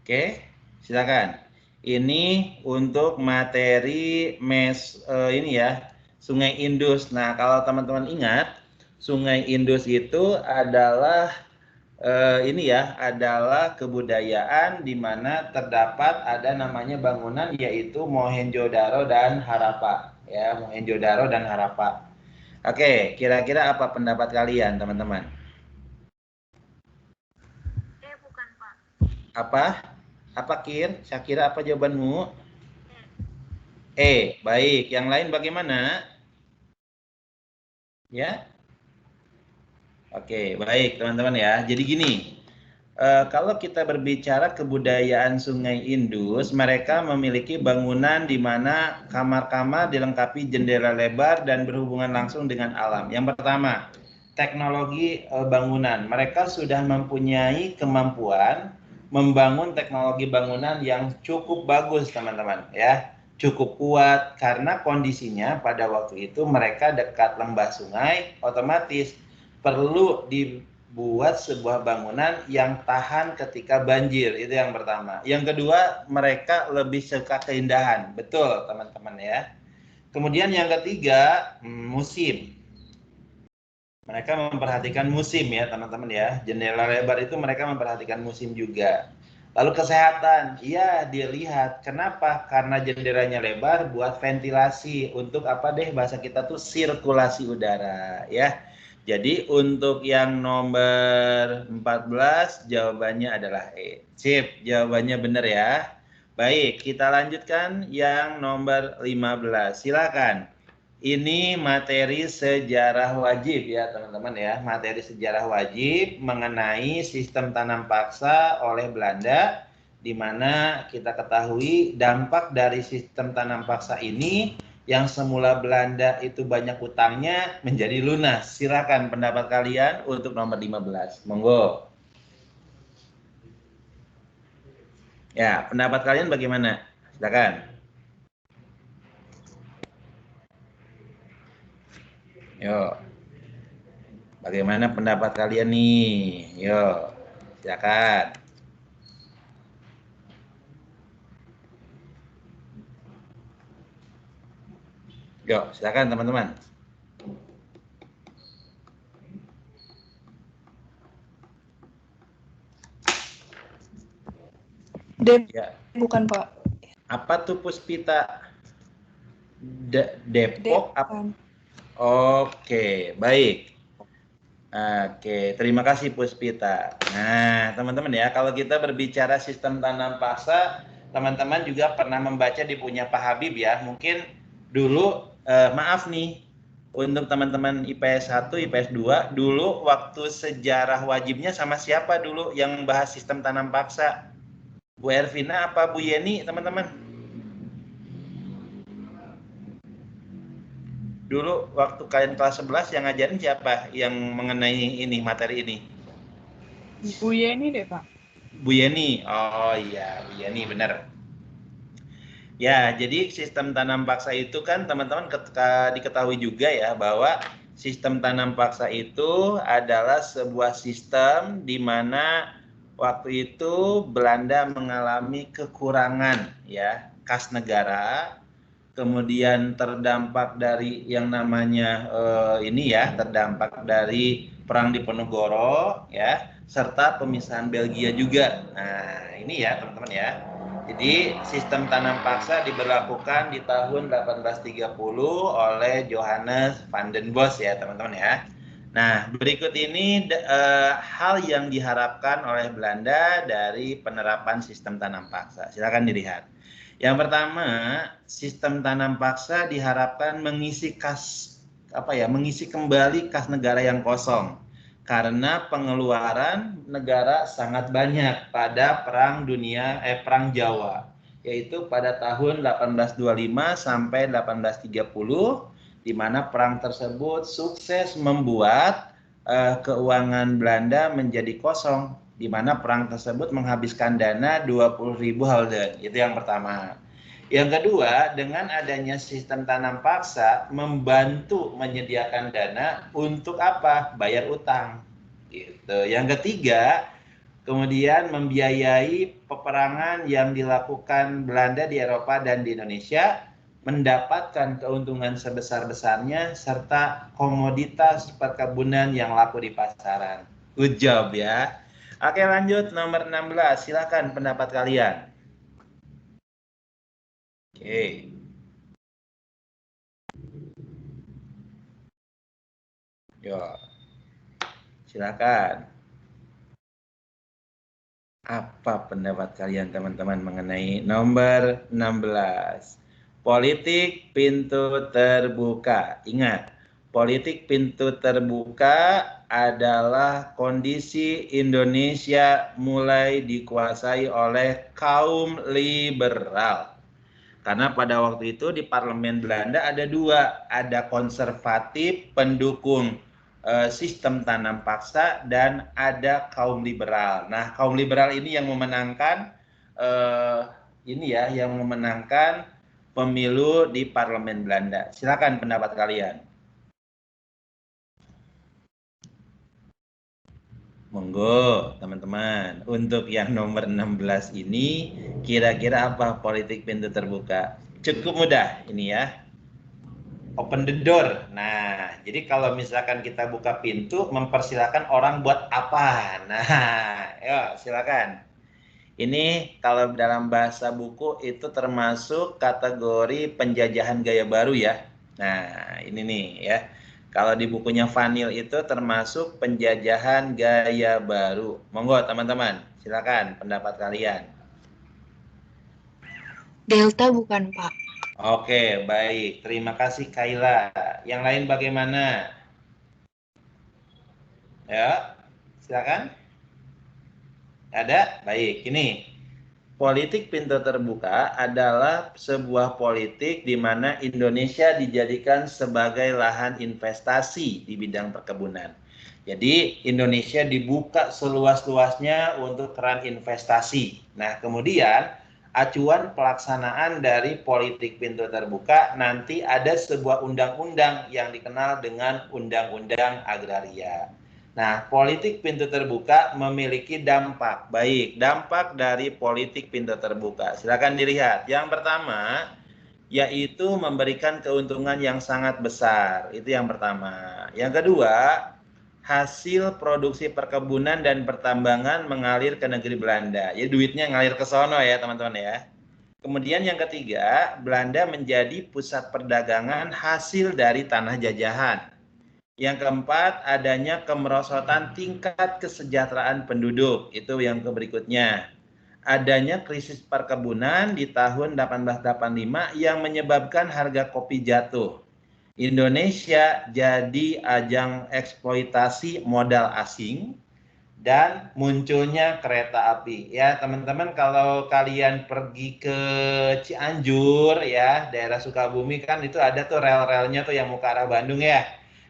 Oke, silakan. Ini untuk materi ini ya, Sungai Indus. Nah, kalau teman-teman ingat, Sungai Indus itu adalah ini ya, adalah kebudayaan di mana terdapat ada namanya bangunan yaitu Mohenjo-daro dan Harappa. Ya, Mohenjo-daro dan Harappa. Oke, kira-kira apa pendapat kalian, teman-teman? Bukan, Pak. Apa? Apa Kir? Syakira apa jawabanmu? Baik. Yang lain bagaimana? Ya? Oke, baik teman-teman ya. Jadi gini, kalau kita berbicara kebudayaan Sungai Indus, mereka memiliki bangunan di mana kamar-kamar dilengkapi jendela lebar dan berhubungan langsung dengan alam. Yang pertama, teknologi bangunan. Mereka sudah mempunyai kemampuan membangun teknologi bangunan yang cukup bagus, teman-teman, ya. Cukup kuat karena kondisinya pada waktu itu mereka dekat lembah sungai, otomatis perlu dibuat sebuah bangunan yang tahan ketika banjir. Itu yang pertama. Yang kedua, mereka lebih suka keindahan. Betul, teman-teman ya. Kemudian yang ketiga, musim. Mereka memperhatikan musim ya, teman-teman ya. Jendela lebar itu mereka memperhatikan musim juga. Lalu kesehatan, iya dilihat. Kenapa? Karena jendelanya lebar buat ventilasi. Untuk apa deh bahasa kita tuh sirkulasi udara ya. Jadi untuk yang nomor 14 jawabannya adalah E. Sip, jawabannya benar ya. Baik, kita lanjutkan yang nomor 15. Silakan. Ini materi sejarah wajib ya teman-teman ya. Materi sejarah wajib mengenai sistem tanam paksa oleh Belanda, di mana kita ketahui dampak dari sistem tanam paksa ini yang semula Belanda itu banyak utangnya menjadi lunas. Silakan pendapat kalian untuk nomor 15. Monggo. Ya, pendapat kalian bagaimana? Silakan. Yuk. Bagaimana pendapat kalian nih? Yuk, silakan. Yuk, silakan teman-teman. Ya. Bukan, Pak. Apa tuh Puspita? Depok? Oke, baik. Oke, terima kasih Puspita. Nah, teman-teman ya, kalau kita berbicara sistem tanam paksa, teman-teman juga pernah membaca di punya Pak Habib ya. Mungkin dulu, maaf nih, untuk teman-teman IPS 1, IPS 2, dulu waktu sejarah wajibnya sama siapa dulu yang bahas sistem tanam paksa? Bu Ervina apa Bu Yeni, teman-teman? Dulu waktu kalian kelas 11 yang ngajarin siapa yang mengenai ini, materi ini? Bu Yeni deh, Pak. Bu Yeni. Oh iya, Bu Yeni benar. Ya, jadi sistem tanam paksa itu kan teman-teman diketahui juga ya bahwa sistem tanam paksa itu adalah sebuah sistem di mana waktu itu Belanda mengalami kekurangan ya kas negara, kemudian terdampak dari yang namanya ini ya, terdampak dari Perang Diponegoro ya, serta pemisahan Belgia juga. Nah, ini ya teman-teman ya. Jadi sistem tanam paksa diberlakukan di tahun 1830 oleh Johannes van den Bos ya teman-teman ya. Nah, berikut ini hal yang diharapkan oleh Belanda dari penerapan sistem tanam paksa. Silakan dilihat. Yang pertama, sistem tanam paksa diharapkan mengisi mengisi kembali kas negara yang kosong. Karena pengeluaran negara sangat banyak pada Perang Jawa, yaitu pada tahun 1825 sampai 1830, di mana perang tersebut sukses membuat keuangan Belanda menjadi kosong di mana perang tersebut menghabiskan dana 20.000 Halden. Itu yang pertama. Yang kedua, dengan adanya sistem tanam paksa membantu menyediakan dana untuk apa? Bayar utang. Gitu. Yang ketiga, kemudian membiayai peperangan yang dilakukan Belanda di Eropa dan di Indonesia, mendapatkan keuntungan sebesar-besarnya serta komoditas perkebunan yang laku di pasaran. Good job ya. Oke, lanjut nomor 16. Silakan pendapat kalian. Oke. Yo. Silakan. Apa pendapat kalian teman-teman mengenai nomor 16? Politik pintu terbuka. Ingat, politik pintu terbuka adalah kondisi Indonesia mulai dikuasai oleh kaum liberal. Karena pada waktu itu di parlemen Belanda ada dua, ada konservatif pendukung sistem tanam paksa dan ada kaum liberal. Nah, kaum liberal ini yang memenangkan yang memenangkan pemilu di parlemen Belanda. Silakan pendapat kalian. Monggo, teman-teman. Untuk yang nomor 16 ini, kira-kira apa politik pintu terbuka? Cukup mudah ini ya. Open the door. Nah, jadi kalau misalkan kita buka pintu, mempersilahkan orang buat apa? Nah, yuk silakan. Ini kalau dalam bahasa buku itu termasuk kategori penjajahan gaya baru ya. Nah, ini nih ya. Kalau di bukunya Vanil itu termasuk penjajahan gaya baru. Monggo teman-teman, silakan pendapat kalian. Delta bukan, Pak. Oke, baik. Terima kasih Kaila. Yang lain bagaimana? Ya, silakan. Ada? Baik. Ini politik pintu terbuka adalah sebuah politik di mana Indonesia dijadikan sebagai lahan investasi di bidang perkebunan. Jadi Indonesia dibuka seluas-luasnya untuk keran investasi. Nah, kemudian acuan pelaksanaan dari politik pintu terbuka nanti ada sebuah undang-undang yang dikenal dengan Undang-Undang Agraria. Nah, politik pintu terbuka memiliki dampak. Baik, dampak dari politik pintu terbuka. Silakan dilihat. Yang pertama, yaitu memberikan keuntungan yang sangat besar. Itu yang pertama. Yang kedua, hasil produksi perkebunan dan pertambangan mengalir ke negeri Belanda. Jadi duitnya ngalir ke sono ya, teman-teman ya. Kemudian yang ketiga, Belanda menjadi pusat perdagangan hasil dari tanah jajahan. Yang keempat, adanya kemerosotan tingkat kesejahteraan penduduk. Itu yang berikutnya. Adanya krisis perkebunan di tahun 1885 yang menyebabkan harga kopi jatuh. Indonesia jadi ajang eksploitasi modal asing dan munculnya kereta api. Ya, teman-teman kalau kalian pergi ke Cianjur ya, daerah Sukabumi kan itu ada tuh rel-relnya tuh yang mau ke arah Bandung ya.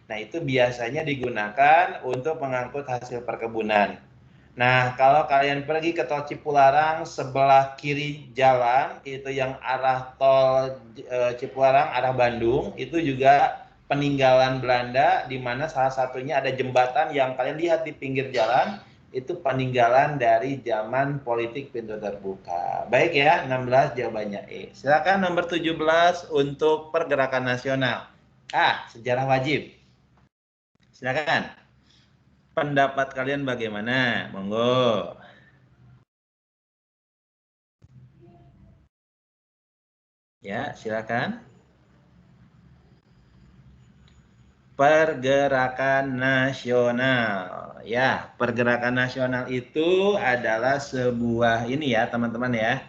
Nah, itu biasanya digunakan untuk mengangkut hasil perkebunan. Nah, kalau kalian pergi ke tol Cipularang sebelah kiri jalan itu yang arah tol Cipularang arah Bandung itu juga peninggalan Belanda di mana salah satunya ada jembatan yang kalian lihat di pinggir jalan itu peninggalan dari zaman politik pintu terbuka. Baik ya, 16 jawabannya E. Silakan nomor 17 untuk pergerakan nasional. Sejarah wajib. Silakan. Pendapat kalian bagaimana? Monggo. Ya, silakan. Pergerakan nasional. Ya, pergerakan nasional itu adalah sebuah ini ya, teman-teman ya.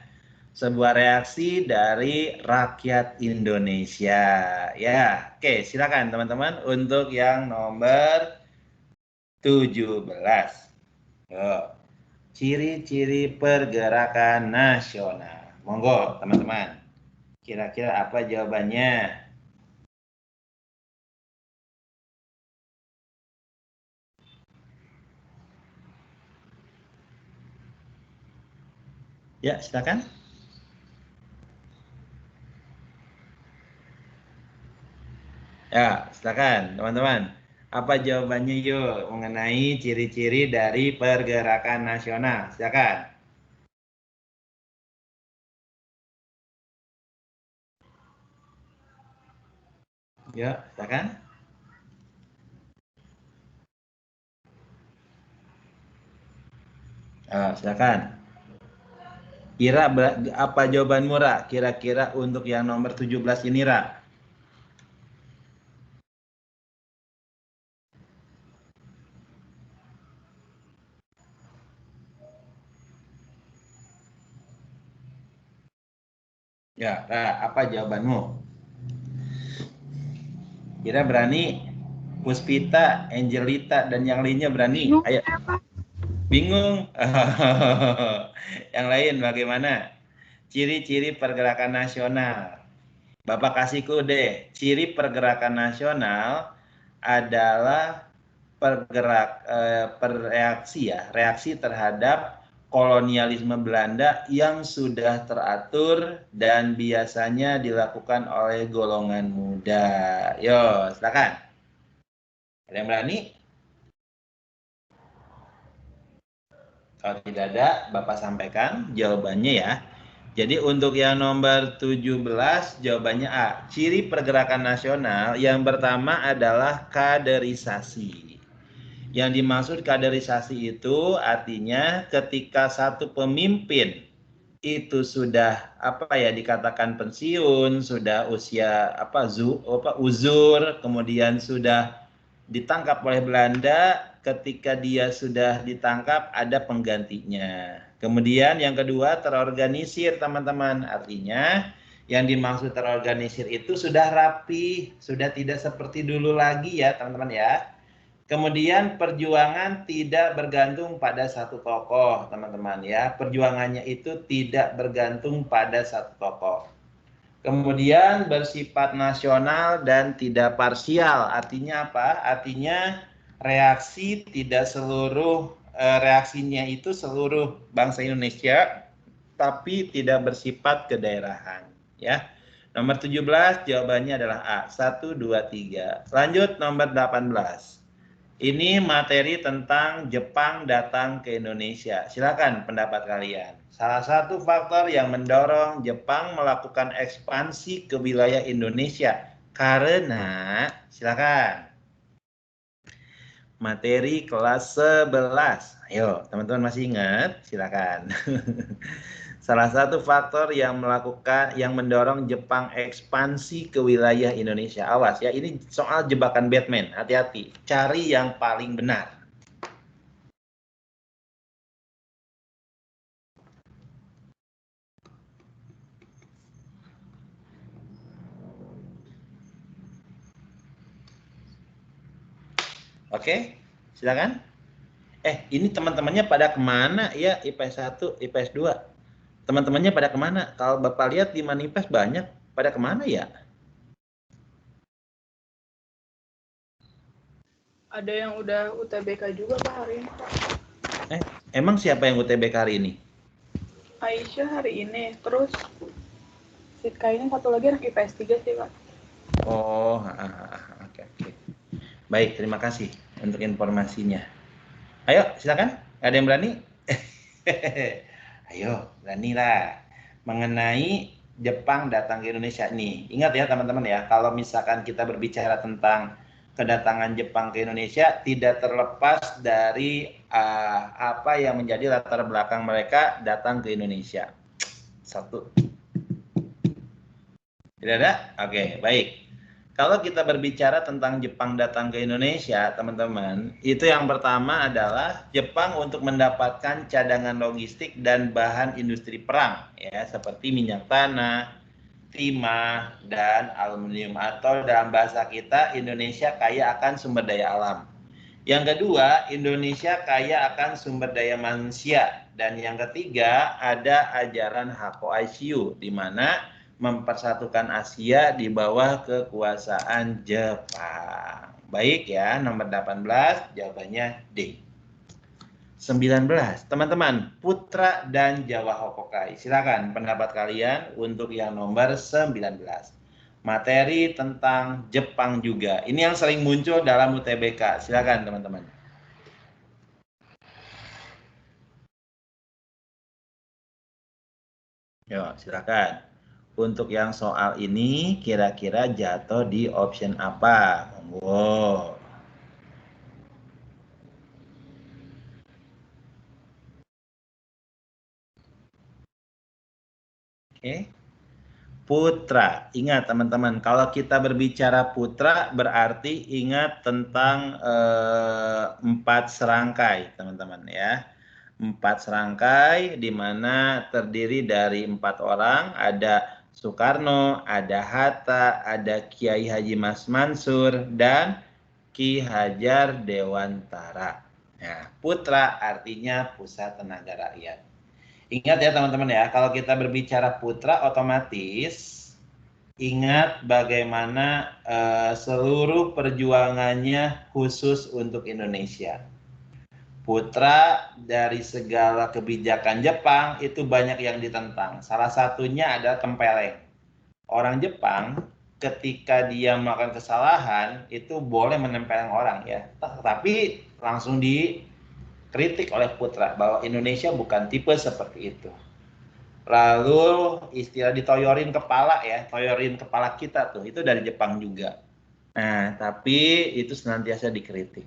Sebuah reaksi dari rakyat Indonesia. Ya, oke, silakan teman-teman untuk yang nomor 17. Yuk. Ciri-ciri pergerakan nasional. Monggo, teman-teman. Kira-kira apa jawabannya? Ya, silakan. Ya, silakan teman-teman. Apa jawabannya yuk mengenai ciri-ciri dari pergerakan nasional? Silakan. Ya, silakan. Silakan. Kira apa jawabanmu, Ra? Kira-kira untuk yang nomor 17 ini, Ra? Ya, Ra, apa jawabanmu? Kira berani? Puspita, Angelita, dan yang lainnya berani? Bingung Ayo. saya, Pak. Bingung? Yang lain bagaimana? Ciri-ciri pergerakan nasional. Bapak kasih kode. Ciri pergerakan nasional adalah reaksi terhadap kolonialisme Belanda yang sudah teratur dan biasanya dilakukan oleh golongan muda. Yo, silakan. Ada yang berani? Kalau tidak ada, Bapak sampaikan jawabannya ya. Jadi untuk yang nomor 17 jawabannya A. Ciri pergerakan nasional yang pertama adalah kaderisasi. Yang dimaksud kaderisasi itu artinya ketika satu pemimpin itu sudah dikatakan pensiun, sudah usia uzur, kemudian sudah ditangkap oleh Belanda, ketika dia sudah ditangkap ada penggantinya. Kemudian yang kedua terorganisir teman-teman, artinya yang dimaksud terorganisir itu sudah rapi, sudah tidak seperti dulu lagi ya teman-teman ya. Kemudian perjuangan tidak bergantung pada satu tokoh teman-teman ya, perjuangannya itu tidak bergantung pada satu tokoh. Kemudian bersifat nasional dan tidak parsial. Artinya apa? Artinya reaksi tidak seluruh reaksinya itu seluruh bangsa Indonesia, tapi tidak bersifat kedaerahan. Ya. Nomor 17 jawabannya adalah A. 1, 2, 3. Lanjut nomor 18. Ini materi tentang Jepang datang ke Indonesia. Silakan pendapat kalian. Salah satu faktor yang mendorong Jepang melakukan ekspansi ke wilayah Indonesia karena, silakan. Materi kelas 11. Ayo, teman-teman masih ingat? Silakan. Salah satu faktor yang mendorong Jepang ekspansi ke wilayah Indonesia. Awas ya, ini soal jebakan Batman. Hati-hati, cari yang paling benar. Oke, silakan. Ini teman-temannya pada kemana ya? IPS 1, IPS 2. Teman-temannya pada kemana? Kalau Bapak lihat di manifest banyak, pada kemana ya? Ada yang udah UTBK juga, Pak, hari ini, Pak. Emang siapa yang UTBK hari ini? Aisyah hari ini. Terus, kayaknya satu lagi anak IPS 3 sih, Pak. Oh, oke. Baik, terima kasih untuk informasinya. Ayo, silakan. Ada yang berani? Ayo, beranilah. Mengenai Jepang datang ke Indonesia nih. Ingat ya teman-teman ya, kalau misalkan kita berbicara tentang kedatangan Jepang ke Indonesia, tidak terlepas dari apa yang menjadi latar belakang mereka datang ke Indonesia. Satu. Tidak ada? Oke, baik. Kalau kita berbicara tentang Jepang datang ke Indonesia, teman-teman, itu yang pertama adalah Jepang untuk mendapatkan cadangan logistik dan bahan industri perang, ya, seperti minyak tanah, timah, dan aluminium. Atau dalam bahasa kita, Indonesia kaya akan sumber daya alam. Yang kedua, Indonesia kaya akan sumber daya manusia. Dan yang ketiga, ada ajaran Hakoaishu, di mana mempersatukan Asia di bawah kekuasaan Jepang. Baik ya, nomor 18 jawabannya D. 19. Teman-teman, Putra dan Jawa Hokokai. Silakan pendapat kalian untuk yang nomor 19. Materi tentang Jepang juga. Ini yang sering muncul dalam UTBK. Silakan teman-teman. Yuk, silakan. Untuk yang soal ini kira-kira jatuh di option apa? Monggo. Oke. Putra. Ingat teman-teman, kalau kita berbicara putra berarti ingat tentang 4 serangkai, teman-teman ya. 4 serangkai di mana terdiri dari 4 orang, ada Soekarno, ada Hatta, ada Kiai Haji Mas Mansur, dan Ki Hajar Dewantara. Nah, putra artinya pusat tenaga rakyat. Ingat ya teman-teman ya, kalau kita berbicara putra otomatis ingat bagaimana seluruh perjuangannya khusus untuk Indonesia. Putra dari segala kebijakan Jepang itu banyak yang ditentang. Salah satunya adalah tempeleng. Orang Jepang ketika dia melakukan kesalahan itu boleh menempeleng orang ya, tapi langsung dikritik oleh putra bahwa Indonesia bukan tipe seperti itu. Lalu istilah ditoyorin kepala ya, toyorin kepala kita tuh, itu dari Jepang juga. Nah, tapi itu senantiasa dikritik.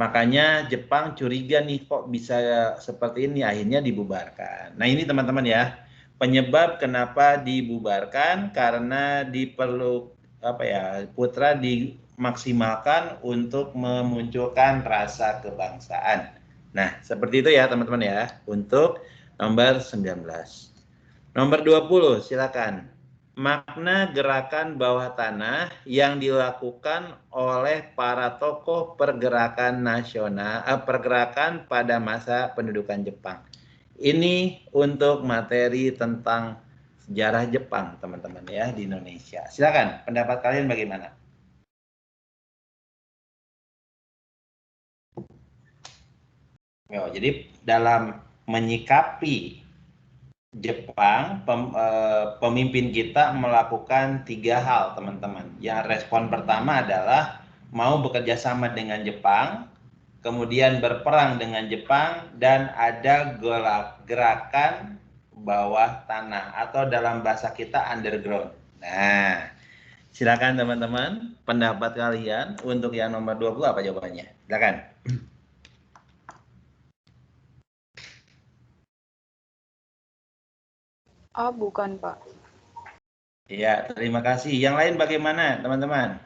Makanya Jepang curiga nih kok bisa seperti ini, akhirnya dibubarkan. Nah ini teman-teman ya, penyebab kenapa dibubarkan karena putra dimaksimalkan untuk memunculkan rasa kebangsaan. Nah seperti itu ya teman-teman ya, untuk nomor 19. Nomor 20, silakan. Makna gerakan bawah tanah yang dilakukan oleh para tokoh pergerakan nasional, pergerakan pada masa pendudukan Jepang. Ini untuk materi tentang sejarah Jepang, teman-teman ya, di Indonesia. Silakan, pendapat kalian bagaimana? Jadi dalam menyikapi Jepang, pemimpin kita melakukan 3 hal, teman-teman. Yang respon pertama adalah mau bekerja sama dengan Jepang, kemudian berperang dengan Jepang, dan ada gerakan bawah tanah atau dalam bahasa kita underground. Nah, silakan teman-teman, pendapat kalian untuk yang nomor 20 apa jawabannya? Silakan. A bukan, Pak. Ya, terima kasih. Yang lain bagaimana, teman-teman?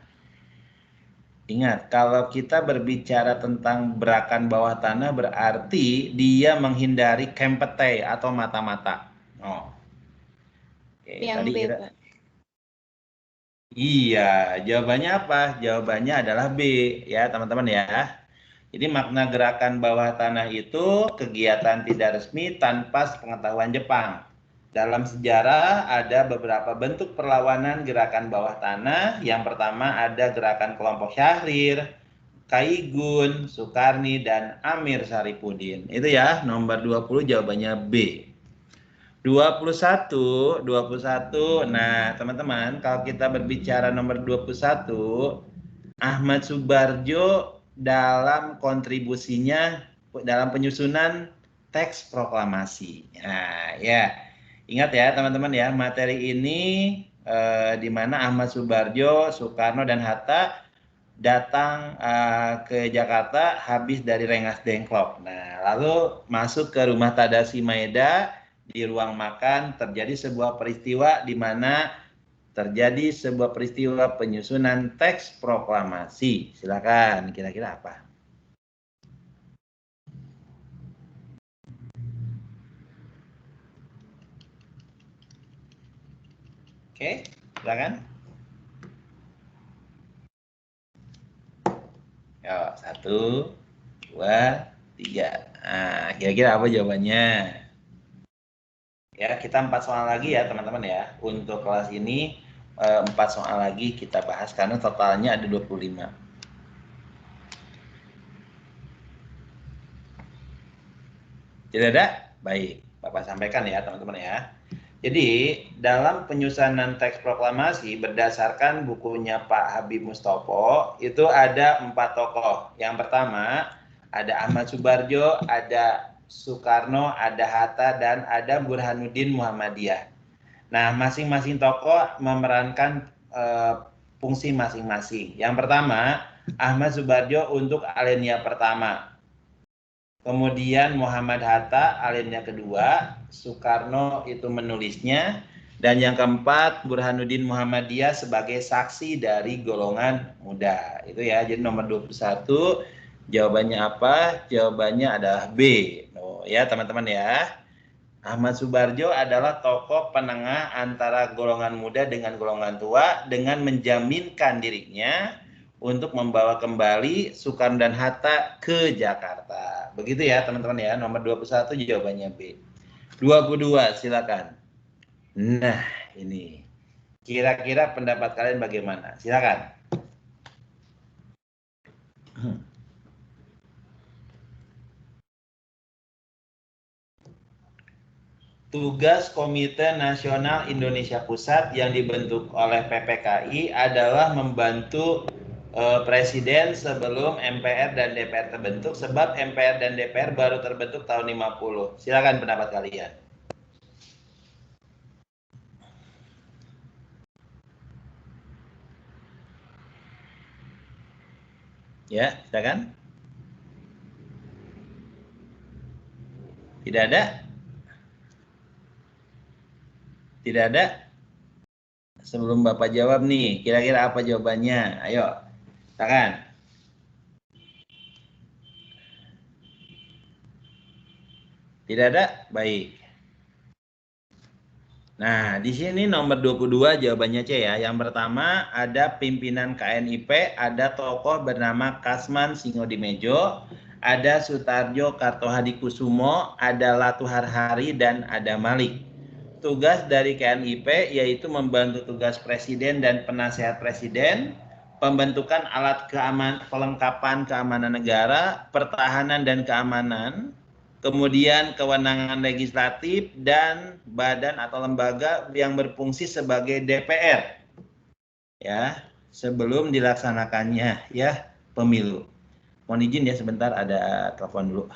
Ingat, kalau kita berbicara tentang gerakan bawah tanah berarti dia menghindari kempete atau mata-mata. Oh. Oke, Yang tadi B, kira. Pak. Iya, jawabannya apa? Jawabannya adalah B ya, teman-teman ya. Jadi makna gerakan bawah tanah itu kegiatan tidak resmi tanpa sepengetahuan Jepang. Dalam sejarah ada beberapa bentuk perlawanan gerakan bawah tanah. Yang pertama ada gerakan kelompok Syahrir, Kaigun, Sukarni, dan Amir Saripudin. Itu ya, nomor 20 jawabannya B. 21. Nah, teman-teman, kalau kita berbicara nomor 21, Ahmad Subarjo dalam kontribusinya dalam penyusunan teks proklamasi. Nah, ya. Ingat ya, teman-teman ya, materi ini di mana Ahmad Subarjo, Soekarno, dan Hatta datang ke Jakarta habis dari Rengas Dengklok. Nah, lalu masuk ke rumah Tadashi Maeda, di ruang makan terjadi sebuah peristiwa di mana terjadi sebuah peristiwa penyusunan teks proklamasi. Silakan, kira-kira apa? Oke, silakan. Yo, 1, 2, 3. Nah, kira-kira apa jawabannya? Ya, kita 4 soal lagi ya, teman-teman ya. Untuk kelas ini 4 soal lagi kita bahas karena totalnya ada 25. Tidak ada? Baik, Bapak sampaikan ya teman-teman ya. Jadi dalam penyusunan teks proklamasi berdasarkan bukunya Pak Habib Mustopo itu ada 4 tokoh. Yang pertama ada Ahmad Subarjo, ada Soekarno, ada Hatta, dan ada Burhanuddin Muhammadiyah. Nah, masing-masing tokoh memerankan fungsi masing-masing. Yang pertama, Ahmad Subarjo untuk alinea pertama. Kemudian Muhammad Hatta alinea kedua, Soekarno itu menulisnya, dan yang keempat Burhanuddin Muhammadiyah sebagai saksi dari golongan muda. Itu ya, jadi nomor 21 jawabannya apa? Jawabannya adalah B. Oh, ya teman-teman ya. Ahmad Subarjo adalah tokoh penengah antara golongan muda dengan golongan tua dengan menjaminkan dirinya untuk membawa kembali Soekarno dan Hatta ke Jakarta. Begitu ya teman-teman ya. Nomor 21 jawabannya B. 22 silakan. Nah, ini. Kira-kira pendapat kalian bagaimana? Silakan. Tugas Komite Nasional Indonesia Pusat yang dibentuk oleh PPKI adalah membantu Presiden sebelum MPR dan DPR terbentuk, sebab MPR dan DPR baru terbentuk tahun 50. Silakan pendapat kalian. Ya, silakan. Tidak ada? Tidak ada? Sebelum Bapak jawab nih, kira-kira apa jawabannya? Ayo, silakan. Tidak ada? Baik. Nah, di sini nomor 22 jawabannya C ya. Yang pertama ada pimpinan KNIP, ada tokoh bernama Kasman Singodimedjo, ada Sutarjo Kartohadikusumo, ada Latuhar Hari, dan ada Malik. Tugas dari KNIP yaitu membantu tugas presiden dan penasehat presiden, pembentukan alat pelengkapan keamanan negara, pertahanan dan keamanan, kemudian kewenangan legislatif dan badan atau lembaga yang berfungsi sebagai DPR ya sebelum dilaksanakannya ya pemilu. Mohon izin ya sebentar ada telepon dulu.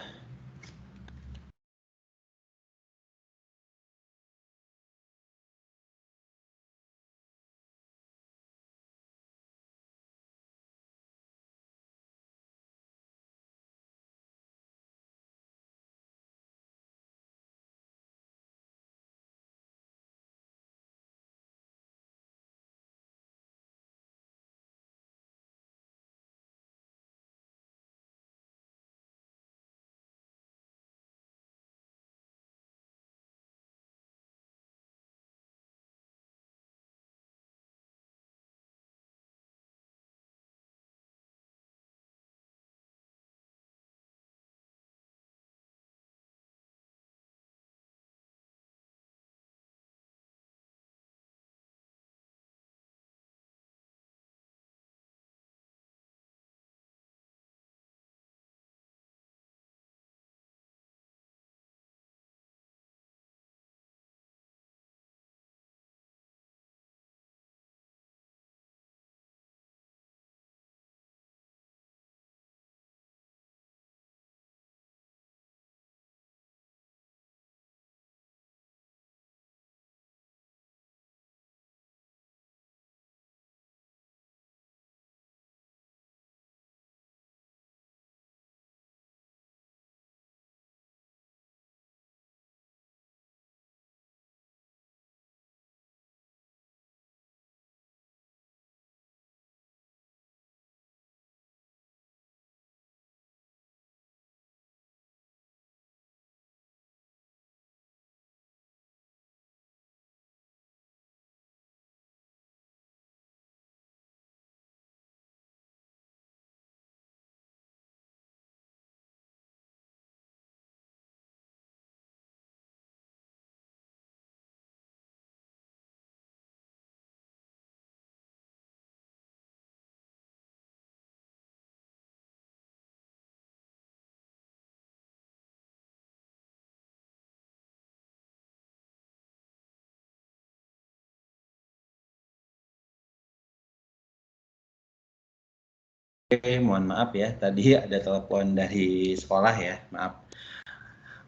mohon maaf ya, tadi ada telepon dari sekolah ya, maaf.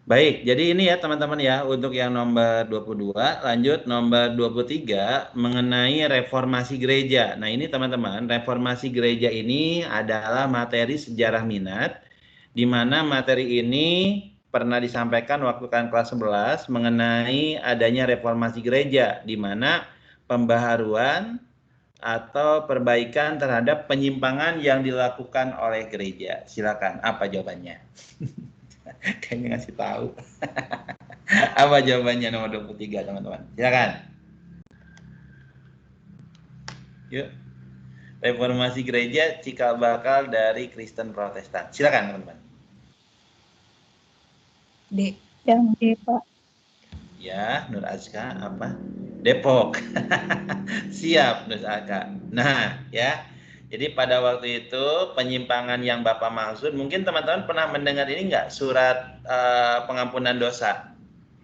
Baik, jadi ini ya teman-teman ya, untuk yang nomor 22, lanjut nomor 23 mengenai reformasi gereja. Nah ini teman-teman, reformasi gereja ini adalah materi sejarah minat, di mana materi ini pernah disampaikan waktu kan kelas 11 mengenai adanya reformasi gereja, di mana pembaharuan atau perbaikan terhadap penyimpangan yang dilakukan oleh gereja. Silakan, apa jawabannya? Kayaknya ngasih tahu. Apa jawabannya nomor 23, teman-teman? Silakan. Yuk. Reformasi gereja cikal bakal dari Kristen Protestan. Silakan, teman-teman. D. Yang D, Pak. Ya, Nur Azka apa? Depok. Siap, Nur Azka. Nah, ya. Jadi pada waktu itu penyimpangan yang Bapak maksud, mungkin teman-teman pernah mendengar ini enggak? Surat pengampunan dosa.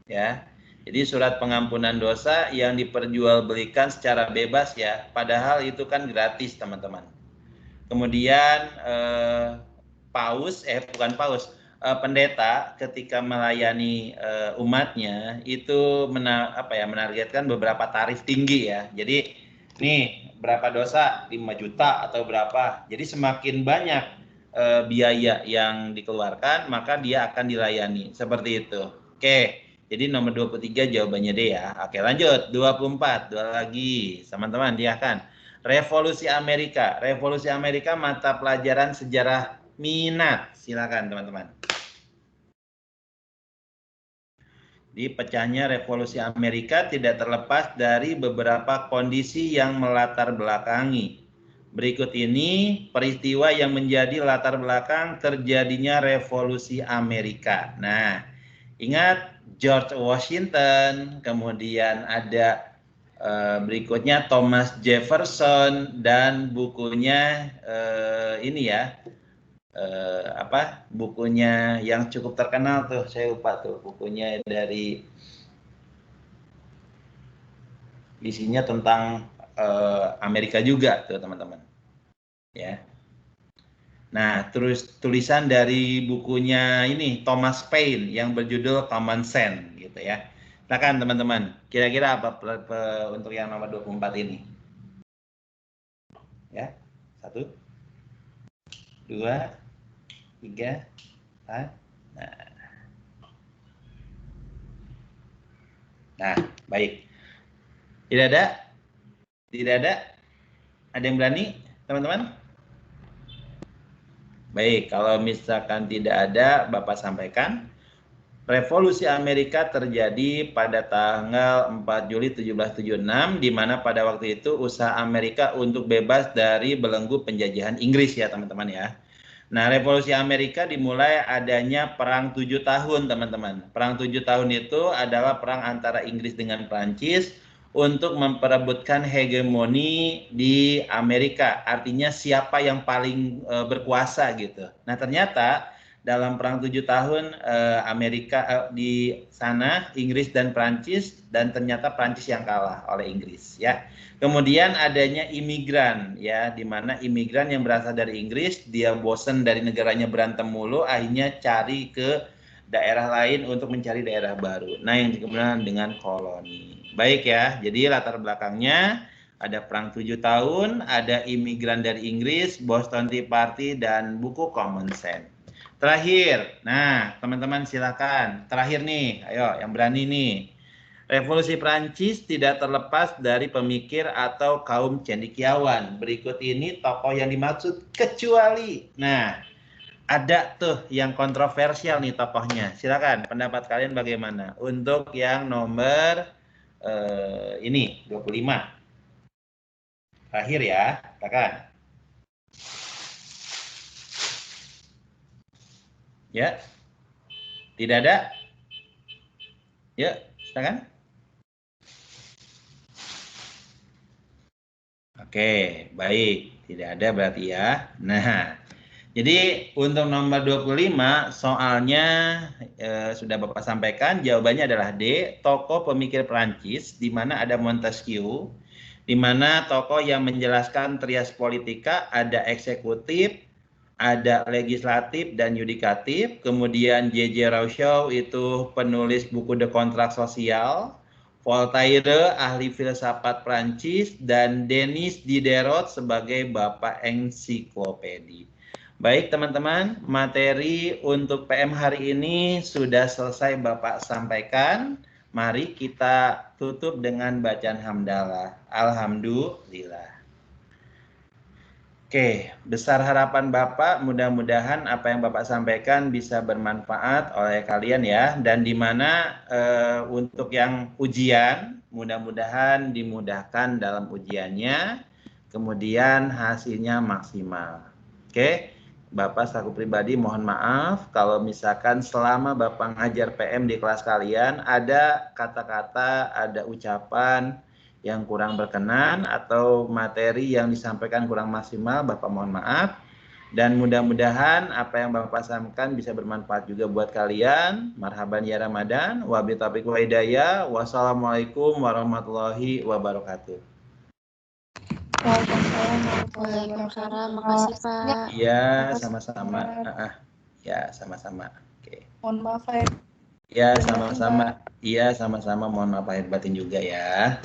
Ya. Jadi surat pengampunan dosa yang diperjualbelikan secara bebas ya. Padahal itu kan gratis, teman-teman. Kemudian pendeta ketika melayani umatnya itu menargetkan beberapa tarif tinggi ya. Jadi nih berapa dosa, 5 juta atau berapa. Jadi semakin banyak biaya yang dikeluarkan, maka dia akan dilayani. Seperti itu. Oke, jadi nomor 23 jawabannya D ya. Oke, lanjut. 24, dua lagi. Teman-teman, dia akan. Revolusi Amerika. Revolusi Amerika mata pelajaran sejarah minat. Silakan, teman-teman. Di pecahnya revolusi Amerika tidak terlepas dari beberapa kondisi yang melatar belakangi. Berikut ini peristiwa yang menjadi latar belakang terjadinya revolusi Amerika. Nah, ingat George Washington, kemudian ada berikutnya Thomas Jefferson, dan bukunya ini ya, bukunya yang cukup terkenal tuh, saya lupa tuh bukunya, dari isinya tentang Amerika juga tuh teman-teman ya. Nah, terus tulisan dari bukunya ini Thomas Paine yang berjudul Common Sense gitu ya. Silakan teman-teman, kira-kira apa untuk yang nomor 24 ini? Ya, 1, 2, 3, 4. Nah, baik. Tidak ada? Tidak ada? Ada yang berani, teman-teman? Baik, kalau misalkan tidak ada, Bapak sampaikan. Revolusi Amerika terjadi pada tanggal 4 Juli 1776, di mana pada waktu itu usaha Amerika untuk bebas dari belenggu penjajahan Inggris ya teman-teman ya. Nah, revolusi Amerika dimulai adanya perang 7 tahun teman-teman. Perang 7 tahun itu adalah perang antara Inggris dengan Prancis untuk memperebutkan hegemoni di Amerika. Artinya siapa yang paling berkuasa gitu. Nah, ternyata dalam perang 7 tahun Amerika di sana Inggris dan Prancis, dan ternyata Prancis yang kalah oleh Inggris ya. Kemudian adanya imigran ya, di mana imigran yang berasal dari Inggris, dia bosan dari negaranya berantem mulu, akhirnya cari ke daerah lain untuk mencari daerah baru. Nah, yang kemudian dengan koloni. Baik ya, jadi latar belakangnya ada perang 7 tahun, ada imigran dari Inggris, Boston Tea Party, dan buku Common Sense. Terakhir, nah teman-teman silakan. Terakhir nih, ayo yang berani nih. Revolusi Prancis tidak terlepas dari pemikir atau kaum cendekiawan. Berikut ini tokoh yang dimaksud kecuali. Nah, ada tuh yang kontroversial nih tokohnya. Silakan, pendapat kalian bagaimana? Untuk yang nomor ini 25. Terakhir ya, silakan. Ya, tidak ada? Ya, silakan. Oke, baik. Tidak ada berarti ya. Nah, jadi untuk nomor 25 soalnya sudah Bapak sampaikan, jawabannya adalah D, tokoh pemikir Prancis, di mana ada Montesquieu, di mana tokoh yang menjelaskan trias politika, ada eksekutif, ada legislatif dan yudikatif. Kemudian J.J. Rousseau itu penulis buku The Kontrak Sosial. Voltaire, ahli filsafat Prancis, dan Denis Diderot sebagai bapak ensiklopedi. Baik teman-teman, materi untuk PM hari ini sudah selesai Bapak sampaikan. Mari kita tutup dengan bacaan hamdalah. Alhamdulillah. Oke, besar harapan Bapak, mudah-mudahan apa yang Bapak sampaikan bisa bermanfaat oleh kalian ya. Dan di mana untuk yang ujian, mudah-mudahan dimudahkan dalam ujiannya, kemudian hasilnya maksimal. Oke, Bapak selaku pribadi mohon maaf kalau misalkan selama Bapak ngajar PM di kelas kalian ada kata-kata, ada ucapan yang kurang berkenan atau materi yang disampaikan kurang maksimal, Bapak mohon maaf. Dan mudah-mudahan apa yang Bapak sampaikan bisa bermanfaat juga buat kalian. Marhaban ya Ramadan. Wabillahi taufiq wa hidayah. Wassalamualaikum warahmatullahi wabarakatuh. Waalaikumsalam. Makasih Pak. Iya, sama-sama. Ya, sama-sama. Oke. Mohon maaf lahir Ya, sama-sama. Iya, sama-sama. Mohon maaf lahir batin juga ya.